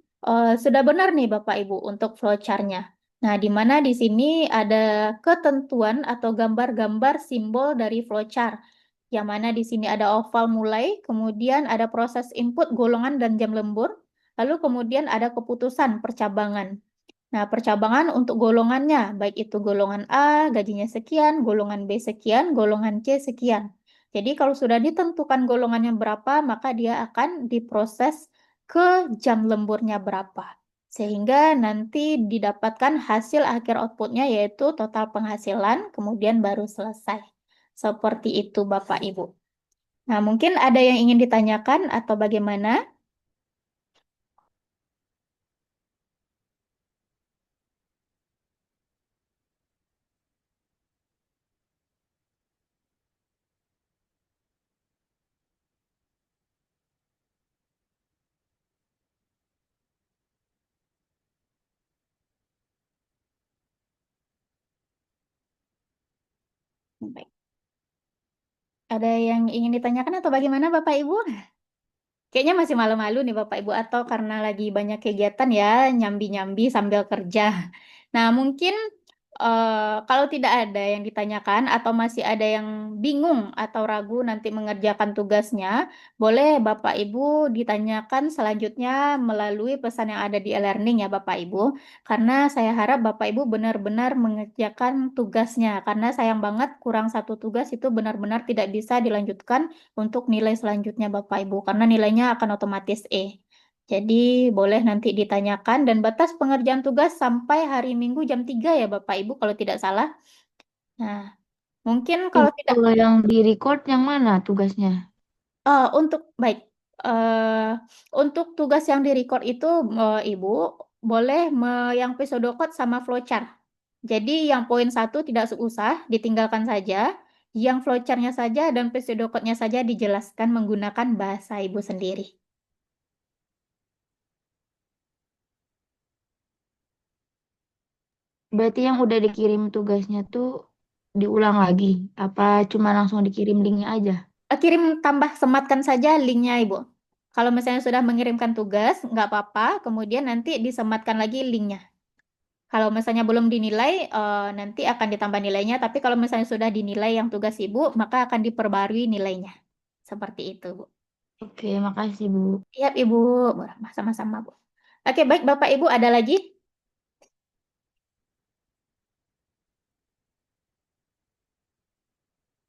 sudah benar nih Bapak Ibu untuk flowchartnya. Nah, di mana di sini ada ketentuan atau gambar-gambar simbol dari flowchart. Yang mana di sini ada oval mulai, kemudian ada proses input golongan dan jam lembur, lalu kemudian ada keputusan percabangan. Nah, percabangan untuk golongannya, baik itu golongan A, gajinya sekian, golongan B sekian, golongan C sekian. Jadi kalau sudah ditentukan golongannya berapa, maka dia akan diproses ke jam lemburnya berapa. Sehingga nanti didapatkan hasil akhir outputnya yaitu total penghasilan, kemudian baru selesai. Seperti itu Bapak Ibu. Nah, mungkin ada yang ingin ditanyakan atau bagaimana? Baik. Ada yang ingin ditanyakan atau bagaimana Bapak Ibu? Kayaknya masih malu-malu nih Bapak Ibu atau karena lagi banyak kegiatan ya, nyambi-nyambi sambil kerja. Nah, mungkin kalau tidak ada yang ditanyakan atau masih ada yang bingung atau ragu nanti mengerjakan tugasnya, boleh Bapak Ibu ditanyakan selanjutnya melalui pesan yang ada di e-learning ya Bapak Ibu. Karena saya harap Bapak Ibu benar-benar mengerjakan tugasnya. Karena sayang banget kurang satu tugas itu benar-benar tidak bisa dilanjutkan untuk nilai selanjutnya Bapak Ibu, karena nilainya akan otomatis E. Jadi boleh nanti ditanyakan dan batas pengerjaan tugas sampai hari Minggu jam 3 ya Bapak Ibu kalau tidak salah. Nah, mungkin kalau Ibu, tidak kalau yang di record yang mana tugasnya? untuk baik untuk tugas yang di-record itu Ibu boleh yang pseudocode sama flowchart. Jadi yang poin satu tidak usah ditinggalkan saja, yang flowchart-nya saja dan pseudocode-nya saja dijelaskan menggunakan bahasa Ibu sendiri. Berarti yang udah dikirim tugasnya tuh diulang lagi? Apa cuma langsung dikirim linknya aja? Kirim tambah sematkan saja linknya Ibu. Kalau misalnya sudah mengirimkan tugas, nggak apa-apa, kemudian nanti disematkan lagi linknya. Kalau misalnya belum dinilai, nanti akan ditambah nilainya, tapi kalau misalnya sudah dinilai yang tugas Ibu, maka akan diperbarui nilainya. Seperti itu, Bu. Oke, makasih Bu. Siap, Ibu. Sama-sama, Bu. Oke, baik Bapak Ibu, ada lagi?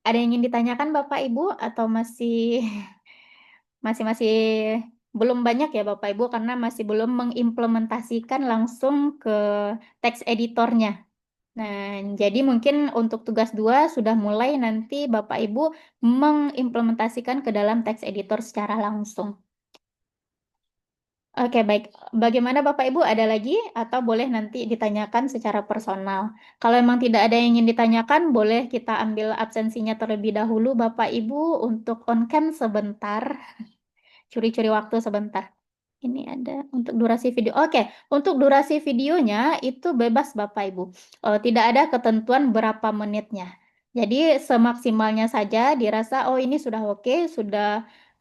Ada yang ingin ditanyakan Bapak Ibu atau masih masih masih belum banyak ya Bapak Ibu karena masih belum mengimplementasikan langsung ke teks editornya. Nah, jadi mungkin untuk tugas 2 sudah mulai nanti Bapak Ibu mengimplementasikan ke dalam teks editor secara langsung. Oke, baik. Bagaimana Bapak Ibu? Ada lagi atau boleh nanti ditanyakan secara personal? Kalau memang tidak ada yang ingin ditanyakan, boleh kita ambil absensinya terlebih dahulu Bapak Ibu untuk on cam sebentar. Curi-curi waktu sebentar. Ini ada untuk durasi video. Oke, untuk durasi videonya itu bebas Bapak Ibu. Tidak ada ketentuan berapa menitnya. Jadi semaksimalnya saja dirasa oh ini sudah oke,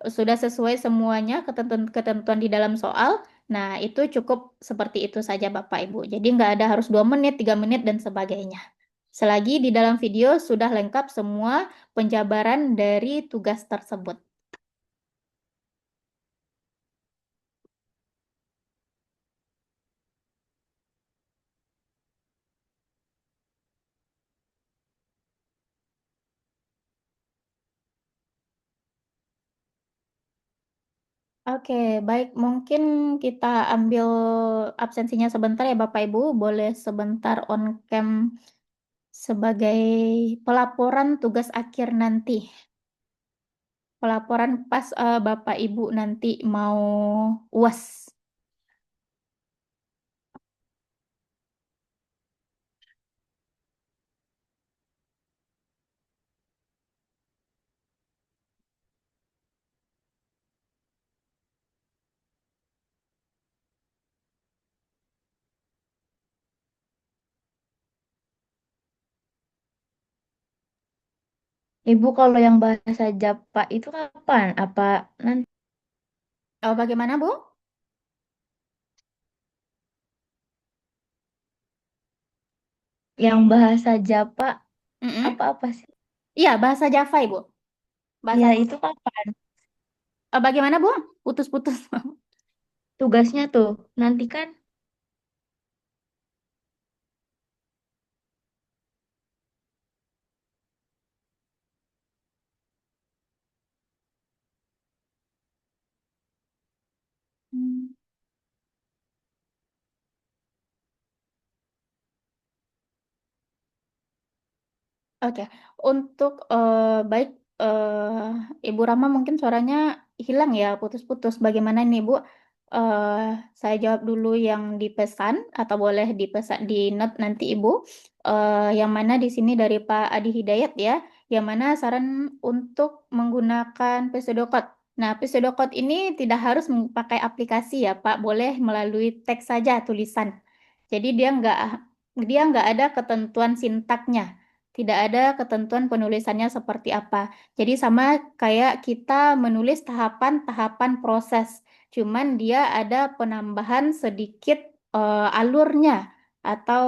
sudah sesuai semuanya ketentuan di dalam soal. Nah, itu cukup seperti itu saja Bapak Ibu. Jadi nggak ada harus 2 menit, 3 menit dan sebagainya. Selagi di dalam video sudah lengkap semua penjabaran dari tugas tersebut. Oke, baik. Mungkin kita ambil absensinya sebentar ya Bapak Ibu. Boleh sebentar on cam sebagai pelaporan tugas akhir nanti. pelaporan pas Bapak Ibu nanti mau UAS. Ibu kalau yang bahasa Japa itu kapan? Apa nanti Oh, bagaimana, Bu? yang bahasa Japa Mm-mm. apa-apa sih? Iya, bahasa Java, Ibu. Bahasa Ya itu kapan? bagaimana, Bu? Putus-putus. Tugasnya tuh nanti kan Hmm. Oke, untuk baik Ibu Rama mungkin suaranya hilang ya, putus-putus. Bagaimana nih Bu? Eh, saya jawab dulu yang dipesan atau boleh dipesan di note nanti Ibu. Yang mana di sini dari Pak Adi Hidayat ya, yang mana saran untuk menggunakan pseudocode. Nah, pseudocode ini tidak harus pakai aplikasi ya Pak, boleh melalui teks saja tulisan. Jadi dia nggak ada ketentuan sintaknya. Tidak ada ketentuan penulisannya seperti apa. Jadi sama kayak kita menulis tahapan-tahapan proses. Cuman dia ada penambahan sedikit alurnya atau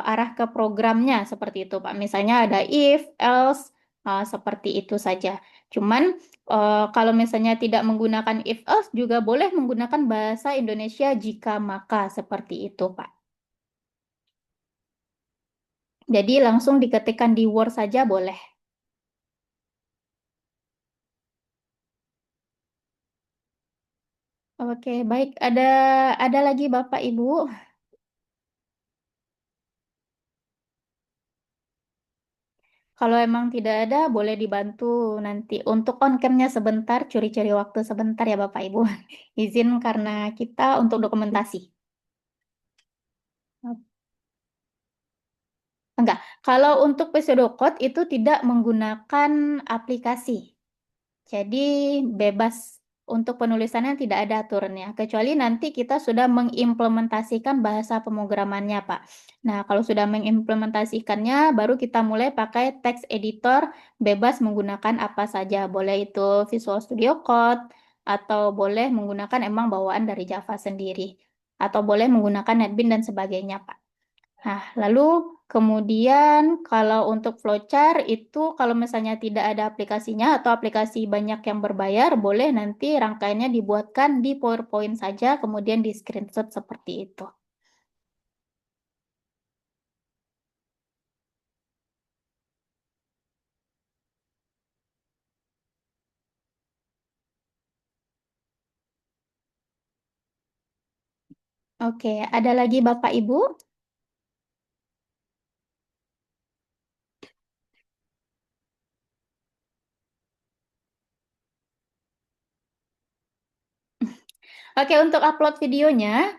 arah ke programnya seperti itu, Pak. Misalnya ada if, else, seperti itu saja. Cuman kalau misalnya tidak menggunakan if, else juga boleh menggunakan bahasa Indonesia jika maka seperti itu, Pak. Jadi langsung diketikkan di Word saja boleh. Oke, baik. Ada lagi Bapak Ibu. Kalau emang tidak ada, boleh dibantu nanti untuk on cam-nya sebentar, curi-curi waktu sebentar ya Bapak Ibu. Izin karena kita untuk dokumentasi. Enggak, kalau untuk pseudocode itu tidak menggunakan aplikasi. Jadi bebas untuk penulisannya tidak ada aturannya, kecuali nanti kita sudah mengimplementasikan bahasa pemrogramannya, Pak. Nah, kalau sudah mengimplementasikannya, baru kita mulai pakai text editor bebas menggunakan apa saja. Boleh itu Visual Studio Code, atau boleh menggunakan emang bawaan dari Java sendiri, atau boleh menggunakan NetBeans dan sebagainya, Pak. Nah, lalu kemudian kalau untuk flowchart itu kalau misalnya tidak ada aplikasinya atau aplikasi banyak yang berbayar, boleh nanti rangkaiannya dibuatkan di PowerPoint saja, kemudian di screenshot seperti itu. Oke, ada lagi Bapak Ibu? Oke, untuk upload videonya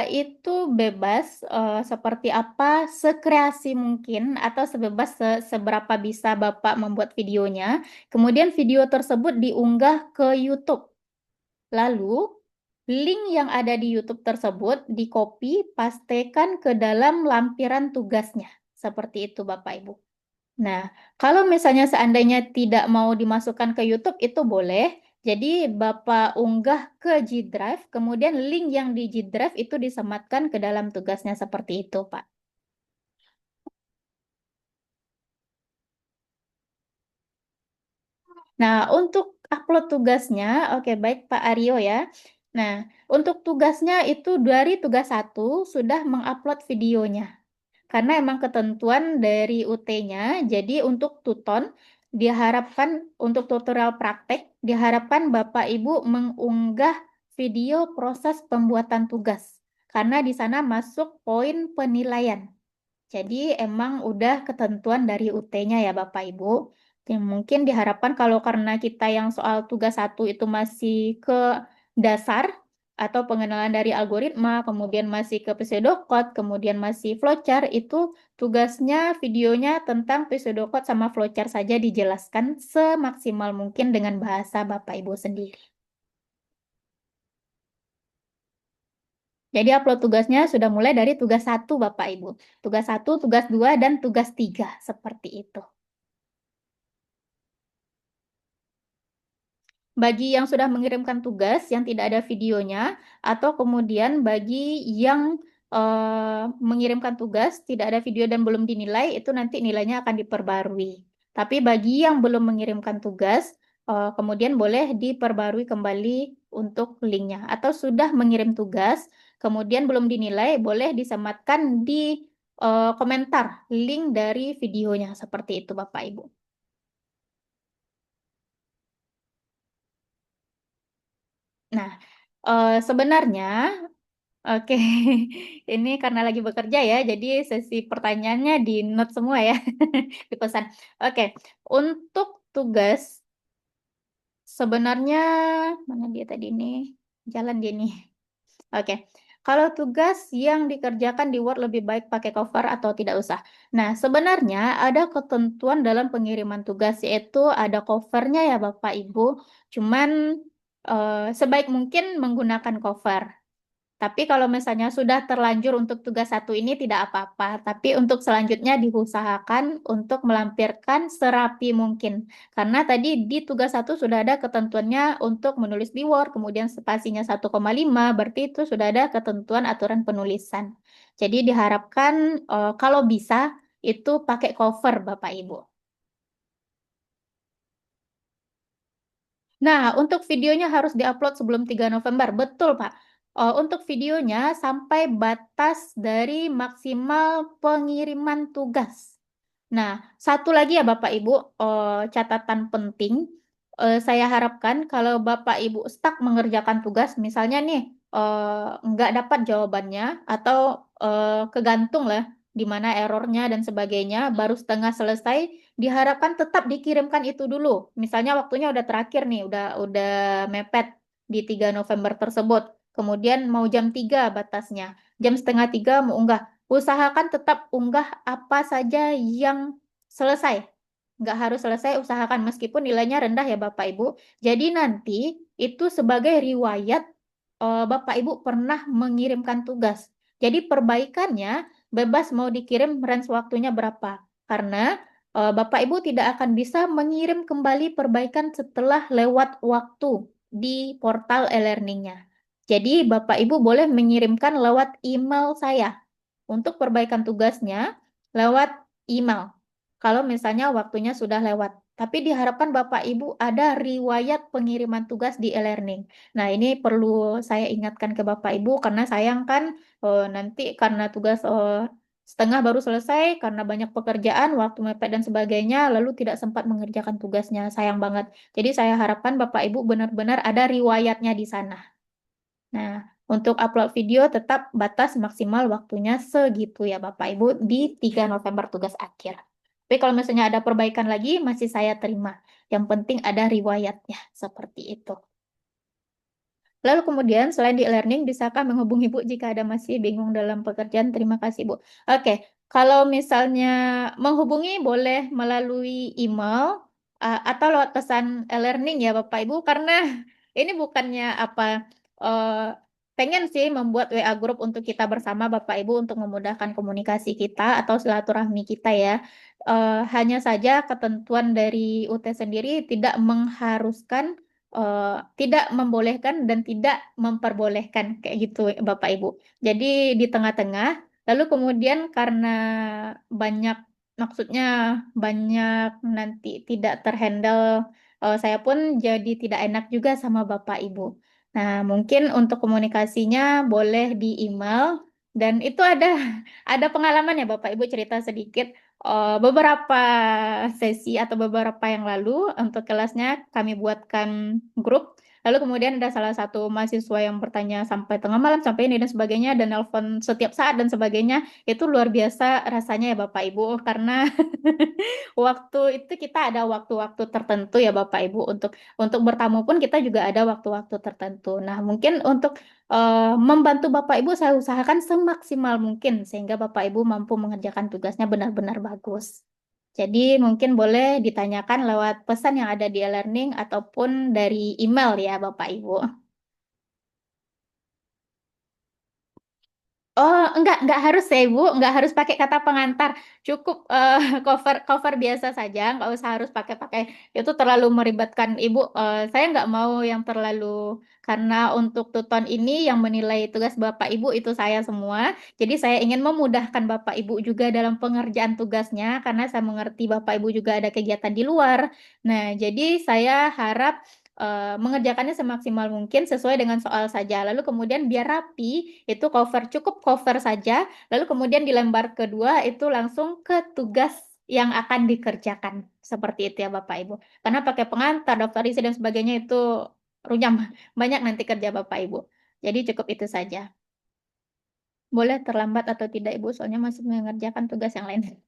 itu bebas seperti apa, sekreasi mungkin atau seberapa bisa Bapak membuat videonya. Kemudian video tersebut diunggah ke YouTube. Lalu, link yang ada di YouTube tersebut di-copy, pastekan ke dalam lampiran tugasnya. Seperti itu, Bapak Ibu. Nah, kalau misalnya seandainya tidak mau dimasukkan ke YouTube, itu boleh. Jadi, Bapak unggah ke G Drive, kemudian link yang di G Drive itu disematkan ke dalam tugasnya seperti itu, Pak. Nah, untuk upload tugasnya, oke baik Pak Aryo ya. Nah, untuk tugasnya itu dari tugas 1 sudah mengupload videonya. Karena emang ketentuan dari UT-nya, jadi untuk tuton diharapkan untuk tutorial praktek, diharapkan Bapak Ibu mengunggah video proses pembuatan tugas. Karena di sana masuk poin penilaian. Jadi emang udah ketentuan dari UT-nya ya Bapak Ibu. Oke, mungkin diharapkan kalau karena kita yang soal tugas 1 itu masih ke dasar atau pengenalan dari algoritma, kemudian masih ke pseudocode, kemudian masih flowchart, itu tugasnya videonya tentang pseudocode sama flowchart saja dijelaskan semaksimal mungkin dengan bahasa Bapak Ibu sendiri. Jadi upload tugasnya sudah mulai dari tugas 1 Bapak Ibu. Tugas 1, tugas 2, dan tugas 3. Seperti itu. Bagi yang sudah mengirimkan tugas yang tidak ada videonya, atau kemudian bagi yang mengirimkan tugas tidak ada video dan belum dinilai, itu nanti nilainya akan diperbarui. Tapi bagi yang belum mengirimkan tugas, kemudian boleh diperbarui kembali untuk linknya. Atau sudah mengirim tugas, kemudian belum dinilai, boleh disematkan di komentar link dari videonya. Seperti itu Bapak Ibu. Nah, sebenarnya, oke, ini karena lagi bekerja ya, jadi sesi pertanyaannya di note semua ya, dipesan. Oke, untuk tugas sebenarnya mana dia tadi nih? Jalan dia nih. Oke. Kalau tugas yang dikerjakan di Word lebih baik pakai cover atau tidak usah. Nah, sebenarnya ada ketentuan dalam pengiriman tugas yaitu ada covernya ya Bapak Ibu. Cuman sebaik mungkin menggunakan cover. Tapi kalau misalnya sudah terlanjur untuk tugas 1 ini tidak apa-apa. Tapi untuk selanjutnya diusahakan untuk melampirkan serapi mungkin. Karena tadi di tugas 1 sudah ada ketentuannya untuk menulis di Word, kemudian spasinya 1,5, berarti itu sudah ada ketentuan aturan penulisan. Jadi diharapkan kalau bisa itu pakai cover Bapak Ibu. Nah, untuk videonya harus diupload sebelum 3 November. Betul, Pak. Untuk videonya sampai batas dari maksimal pengiriman tugas. Nah, satu lagi ya Bapak Ibu, catatan penting. Saya harapkan kalau Bapak Ibu stuck mengerjakan tugas, misalnya nih nggak dapat jawabannya atau kegantung lah di mana errornya dan sebagainya, baru setengah selesai, diharapkan tetap dikirimkan itu dulu. Misalnya waktunya udah terakhir nih, udah mepet di 3 November tersebut. Kemudian mau jam 3 batasnya. Jam setengah 3 mau unggah. Usahakan tetap unggah apa saja yang selesai. Nggak harus selesai, usahakan meskipun nilainya rendah ya Bapak Ibu. Jadi nanti itu sebagai riwayat Bapak Ibu pernah mengirimkan tugas. Jadi perbaikannya bebas mau dikirim range waktunya berapa. Karena Bapak Ibu tidak akan bisa mengirim kembali perbaikan setelah lewat waktu di portal e-learningnya. Jadi Bapak Ibu boleh mengirimkan lewat email saya untuk perbaikan tugasnya lewat email. Kalau misalnya waktunya sudah lewat. Tapi diharapkan Bapak Ibu ada riwayat pengiriman tugas di e-learning. Nah, ini perlu saya ingatkan ke Bapak Ibu karena sayang kan nanti karena tugas setengah baru selesai karena banyak pekerjaan, waktu mepet dan sebagainya, lalu tidak sempat mengerjakan tugasnya. Sayang banget. Jadi saya harapkan Bapak Ibu benar-benar ada riwayatnya di sana. Nah, untuk upload video tetap batas maksimal waktunya segitu ya Bapak Ibu di 3 November tugas akhir. Tapi kalau misalnya ada perbaikan lagi masih saya terima. Yang penting ada riwayatnya seperti itu. Lalu kemudian selain di e-learning, bisakah menghubungi Bu jika ada masih bingung dalam pekerjaan? Terima kasih Bu. Oke, kalau misalnya menghubungi boleh melalui email atau lewat pesan e-learning ya Bapak Ibu, karena ini bukannya apa eh, pengen sih membuat WA group untuk kita bersama Bapak Ibu untuk memudahkan komunikasi kita atau silaturahmi kita ya. Hanya saja ketentuan dari UT sendiri tidak mengharuskan tidak membolehkan dan tidak memperbolehkan kayak gitu Bapak Ibu. Jadi di tengah-tengah, lalu kemudian karena banyak maksudnya banyak nanti tidak terhandle, saya pun jadi tidak enak juga sama Bapak Ibu. Nah, mungkin untuk komunikasinya boleh di email dan itu ada pengalaman ya Bapak Ibu cerita sedikit. Beberapa sesi atau beberapa yang lalu untuk kelasnya kami buatkan grup. Lalu kemudian ada salah satu mahasiswa yang bertanya sampai tengah malam, sampai ini dan sebagainya, dan nelpon setiap saat dan sebagainya. Itu luar biasa rasanya ya Bapak Ibu, karena waktu itu kita ada waktu-waktu tertentu ya Bapak Ibu, untuk bertamu pun kita juga ada waktu-waktu tertentu. Nah, mungkin untuk membantu Bapak Ibu saya usahakan semaksimal mungkin sehingga Bapak Ibu mampu mengerjakan tugasnya benar-benar bagus. Jadi mungkin boleh ditanyakan lewat pesan yang ada di e-learning ataupun dari email ya Bapak Ibu. Oh, enggak harus ya Ibu, enggak harus pakai kata pengantar. Cukup cover cover biasa saja, enggak usah harus pakai-pakai. Itu terlalu meribetkan Ibu. Saya enggak mau yang terlalu, karena untuk tuton ini yang menilai tugas Bapak Ibu itu saya semua. Jadi saya ingin memudahkan Bapak Ibu juga dalam pengerjaan tugasnya, karena saya mengerti Bapak Ibu juga ada kegiatan di luar. Nah, jadi saya harap mengerjakannya semaksimal mungkin sesuai dengan soal saja. Lalu kemudian biar rapi, itu cukup cover saja. Lalu kemudian di lembar kedua itu langsung ke tugas yang akan dikerjakan. Seperti itu ya Bapak Ibu. Karena pakai pengantar, daftar isi dan sebagainya itu runyam. Banyak nanti kerja Bapak Ibu. Jadi cukup itu saja. Boleh terlambat atau tidak Ibu, soalnya masih mengerjakan tugas yang lain.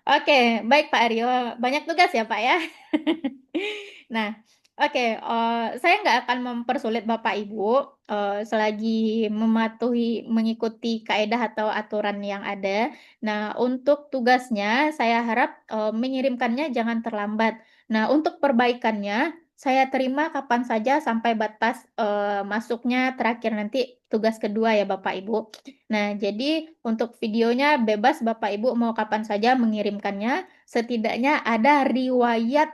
Oke, baik Pak Aryo. Banyak tugas ya Pak ya. Nah, oke, saya nggak akan mempersulit Bapak Ibu selagi mengikuti kaedah atau aturan yang ada. Nah, untuk tugasnya saya harap mengirimkannya jangan terlambat. Nah, untuk perbaikannya saya terima kapan saja sampai batas masuknya terakhir nanti tugas kedua ya Bapak Ibu. Nah, jadi untuk videonya bebas Bapak Ibu mau kapan saja mengirimkannya, setidaknya ada riwayat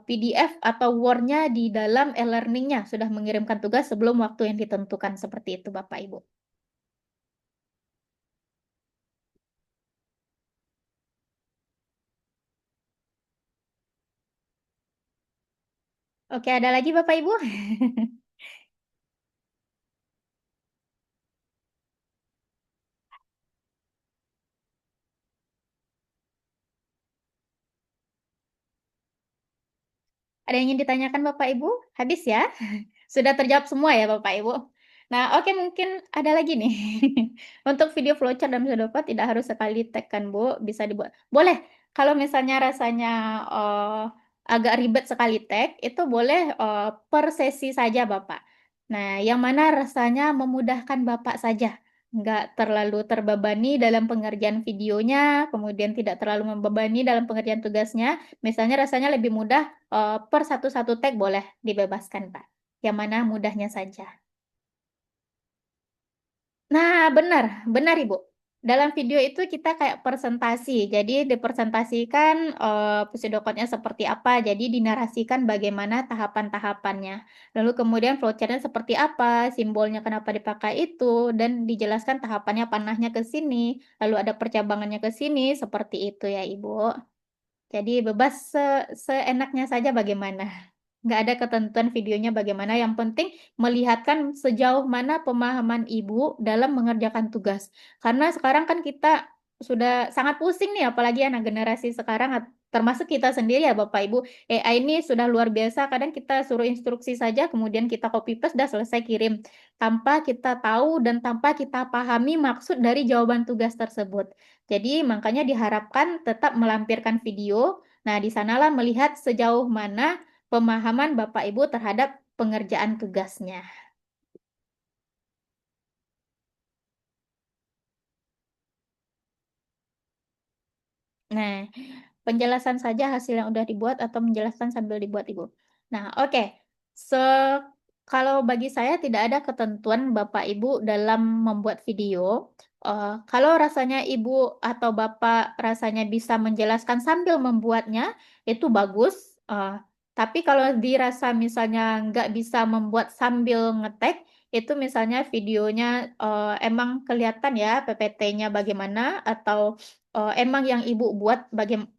PDF atau Word-nya di dalam e-learning-nya sudah mengirimkan tugas sebelum waktu yang ditentukan seperti itu Bapak Ibu. Oke, ada lagi Bapak Ibu? Ada yang ingin ditanyakan Bapak Ibu? Habis ya? Sudah terjawab semua ya Bapak Ibu? Nah, oke mungkin ada lagi nih. Untuk video flowchart dan pseudoplot tidak harus sekali tag kan Bu, bisa dibuat. Boleh, kalau misalnya rasanya agak ribet sekali tag, itu boleh per sesi saja Bapak. Nah, yang mana rasanya memudahkan Bapak saja. Nggak terlalu terbebani dalam pengerjaan videonya, kemudian tidak terlalu membebani dalam pengerjaan tugasnya. Misalnya rasanya lebih mudah per satu-satu tag boleh dibebaskan, Pak. Yang mana mudahnya saja. Nah, benar Ibu. Dalam video itu kita kayak presentasi. Jadi dipresentasikan pseudocode-nya seperti apa. Jadi dinarasikan bagaimana tahapan-tahapannya. Lalu kemudian flowchart-nya seperti apa, simbolnya kenapa dipakai itu, dan dijelaskan tahapannya panahnya ke sini, lalu ada percabangannya ke sini, seperti itu ya Ibu. Jadi bebas seenaknya saja bagaimana. Nggak ada ketentuan videonya bagaimana. Yang penting melihatkan sejauh mana pemahaman Ibu dalam mengerjakan tugas. Karena sekarang kan kita sudah sangat pusing nih, apalagi anak generasi sekarang, termasuk kita sendiri ya Bapak Ibu. AI ini sudah luar biasa. Kadang kita suruh instruksi saja, kemudian kita copy paste, dah selesai kirim. Tanpa kita tahu dan tanpa kita pahami maksud dari jawaban tugas tersebut. Jadi makanya diharapkan tetap melampirkan video. Nah, di sanalah melihat sejauh mana pemahaman Bapak Ibu terhadap pengerjaan tugasnya. Nah, penjelasan saja hasil yang udah dibuat atau menjelaskan sambil dibuat Ibu. Nah, oke. Kalau bagi saya tidak ada ketentuan Bapak Ibu dalam membuat video. Kalau rasanya Ibu atau Bapak rasanya bisa menjelaskan sambil membuatnya, itu bagus. Tapi kalau dirasa misalnya nggak bisa membuat sambil ngetek, itu misalnya videonya emang kelihatan ya PPT-nya bagaimana, atau emang yang Ibu buat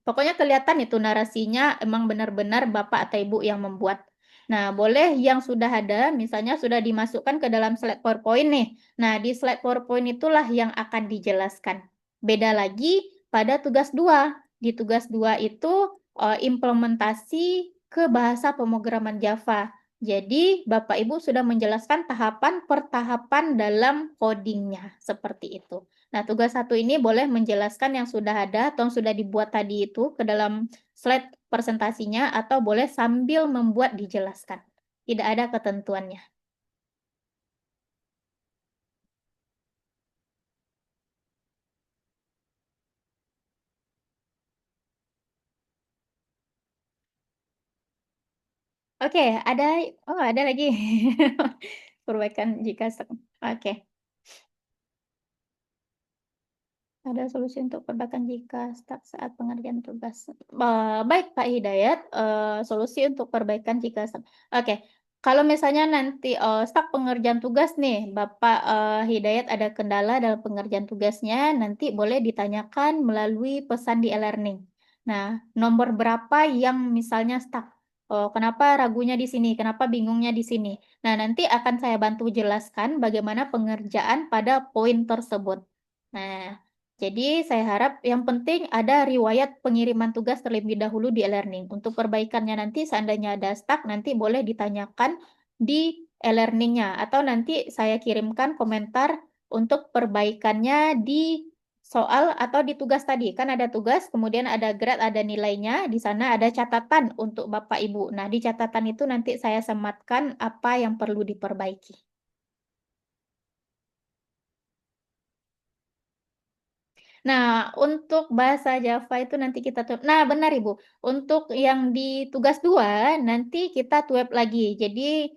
pokoknya kelihatan itu narasinya emang benar-benar Bapak atau Ibu yang membuat. Nah, boleh yang sudah ada, misalnya sudah dimasukkan ke dalam slide PowerPoint nih. Nah, di slide PowerPoint itulah yang akan dijelaskan. Beda lagi pada tugas 2. Di tugas 2 itu implementasi ke bahasa pemrograman Java. Jadi, Bapak Ibu sudah menjelaskan tahapan per tahapan dalam codingnya, seperti itu. Nah, tugas satu ini boleh menjelaskan yang sudah ada atau yang sudah dibuat tadi itu ke dalam slide presentasinya, atau boleh sambil membuat dijelaskan. Tidak ada ketentuannya. Oke, ada lagi. Perbaikan jika, oke. Ada solusi untuk perbaikan jika stuck saat pengerjaan tugas. Baik Pak Hidayat, solusi untuk perbaikan jika stuck. Oke, kalau misalnya nanti stuck pengerjaan tugas nih, Bapak Hidayat ada kendala dalam pengerjaan tugasnya, nanti boleh ditanyakan melalui pesan di e-learning. Nah, nomor berapa yang misalnya stuck? Oh, kenapa ragunya di sini? Kenapa bingungnya di sini? Nah, nanti akan saya bantu jelaskan bagaimana pengerjaan pada poin tersebut. Nah, jadi saya harap yang penting ada riwayat pengiriman tugas terlebih dahulu di e-learning. Untuk perbaikannya nanti seandainya ada stuck, nanti boleh ditanyakan di e-learningnya. Atau nanti saya kirimkan komentar untuk perbaikannya di soal atau di tugas tadi. Kan ada tugas, kemudian ada grade, ada nilainya. Di sana ada catatan untuk Bapak Ibu. Nah, di catatan itu nanti saya sematkan apa yang perlu diperbaiki. Nah, untuk bahasa Java itu nanti kita nah, benar Ibu. Untuk yang di tugas 2 nanti kita tuep lagi. Jadi,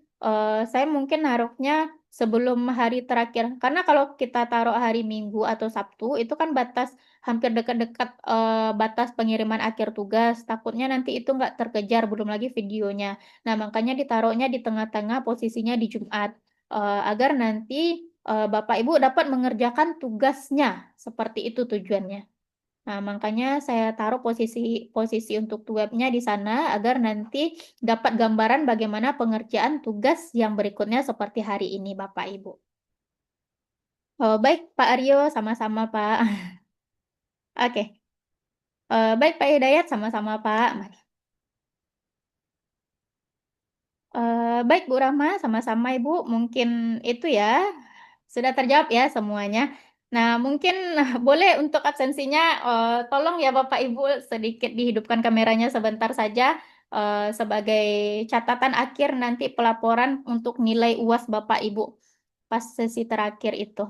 saya mungkin naruhnya sebelum hari terakhir. Karena kalau kita taruh hari Minggu atau Sabtu, itu kan hampir dekat-dekat, batas pengiriman akhir tugas. Takutnya nanti itu nggak terkejar, belum lagi videonya. Nah, makanya ditaruhnya di tengah-tengah, posisinya di Jumat. Agar nanti Bapak Ibu dapat mengerjakan tugasnya, seperti itu tujuannya. Nah, makanya saya taruh posisi posisi untuk webnya di sana agar nanti dapat gambaran bagaimana pengerjaan tugas yang berikutnya seperti hari ini, Bapak Ibu. Oh, baik, Pak Aryo, sama-sama, Pak. Oke. Baik, Pak Hidayat, sama-sama, Pak. Mari. Baik, Bu Rahma, sama-sama, Ibu. Mungkin itu ya, sudah terjawab ya semuanya. Nah, mungkin boleh untuk absensinya, tolong ya Bapak Ibu sedikit dihidupkan kameranya sebentar saja, sebagai catatan akhir nanti pelaporan untuk nilai UAS Bapak Ibu pas sesi terakhir itu.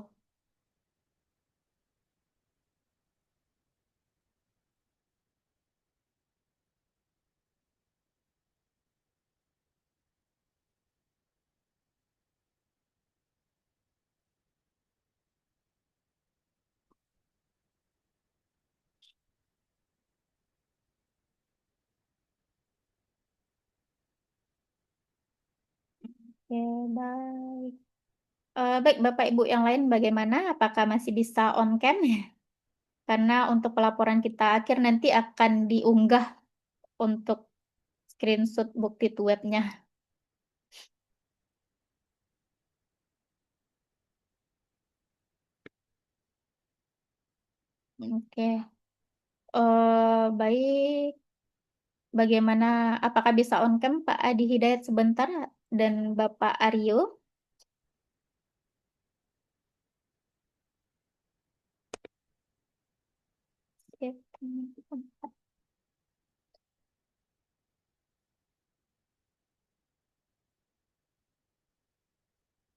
Oke, baik. Baik, Bapak Ibu yang lain bagaimana? Apakah masih bisa on cam? Karena untuk pelaporan kita akhir nanti akan diunggah untuk screenshot bukti webnya. Oke. Baik. Bagaimana, apakah bisa on cam Pak Adi Hidayat sebentar dan Bapak Aryo?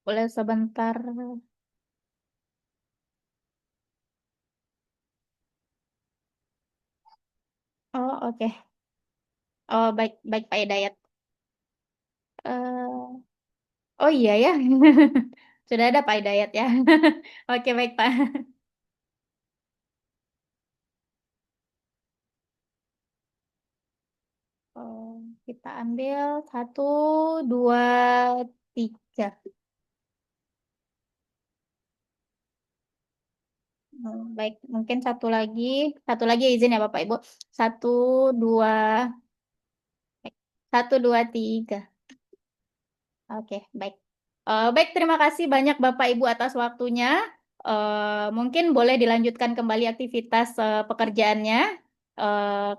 Boleh sebentar. Oh, oke. Oh, baik, baik Pak Hidayat. Eh, oh iya ya. Sudah ada Pak Hidayat ya. Oke, baik Pak. Oh, kita ambil 1, 2, 3. Baik, mungkin satu lagi izin ya Bapak Ibu. 1, 2, 1, 2, 3. Oke, baik. Baik, terima kasih banyak Bapak Ibu atas waktunya. Mungkin boleh dilanjutkan kembali aktivitas pekerjaannya.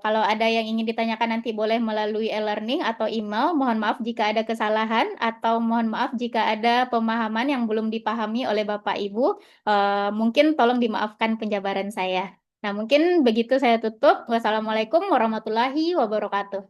Kalau ada yang ingin ditanyakan nanti boleh melalui e-learning atau email. Mohon maaf jika ada kesalahan atau mohon maaf jika ada pemahaman yang belum dipahami oleh Bapak Ibu. Mungkin tolong dimaafkan penjabaran saya. Nah, mungkin begitu saya tutup. Wassalamualaikum warahmatullahi wabarakatuh.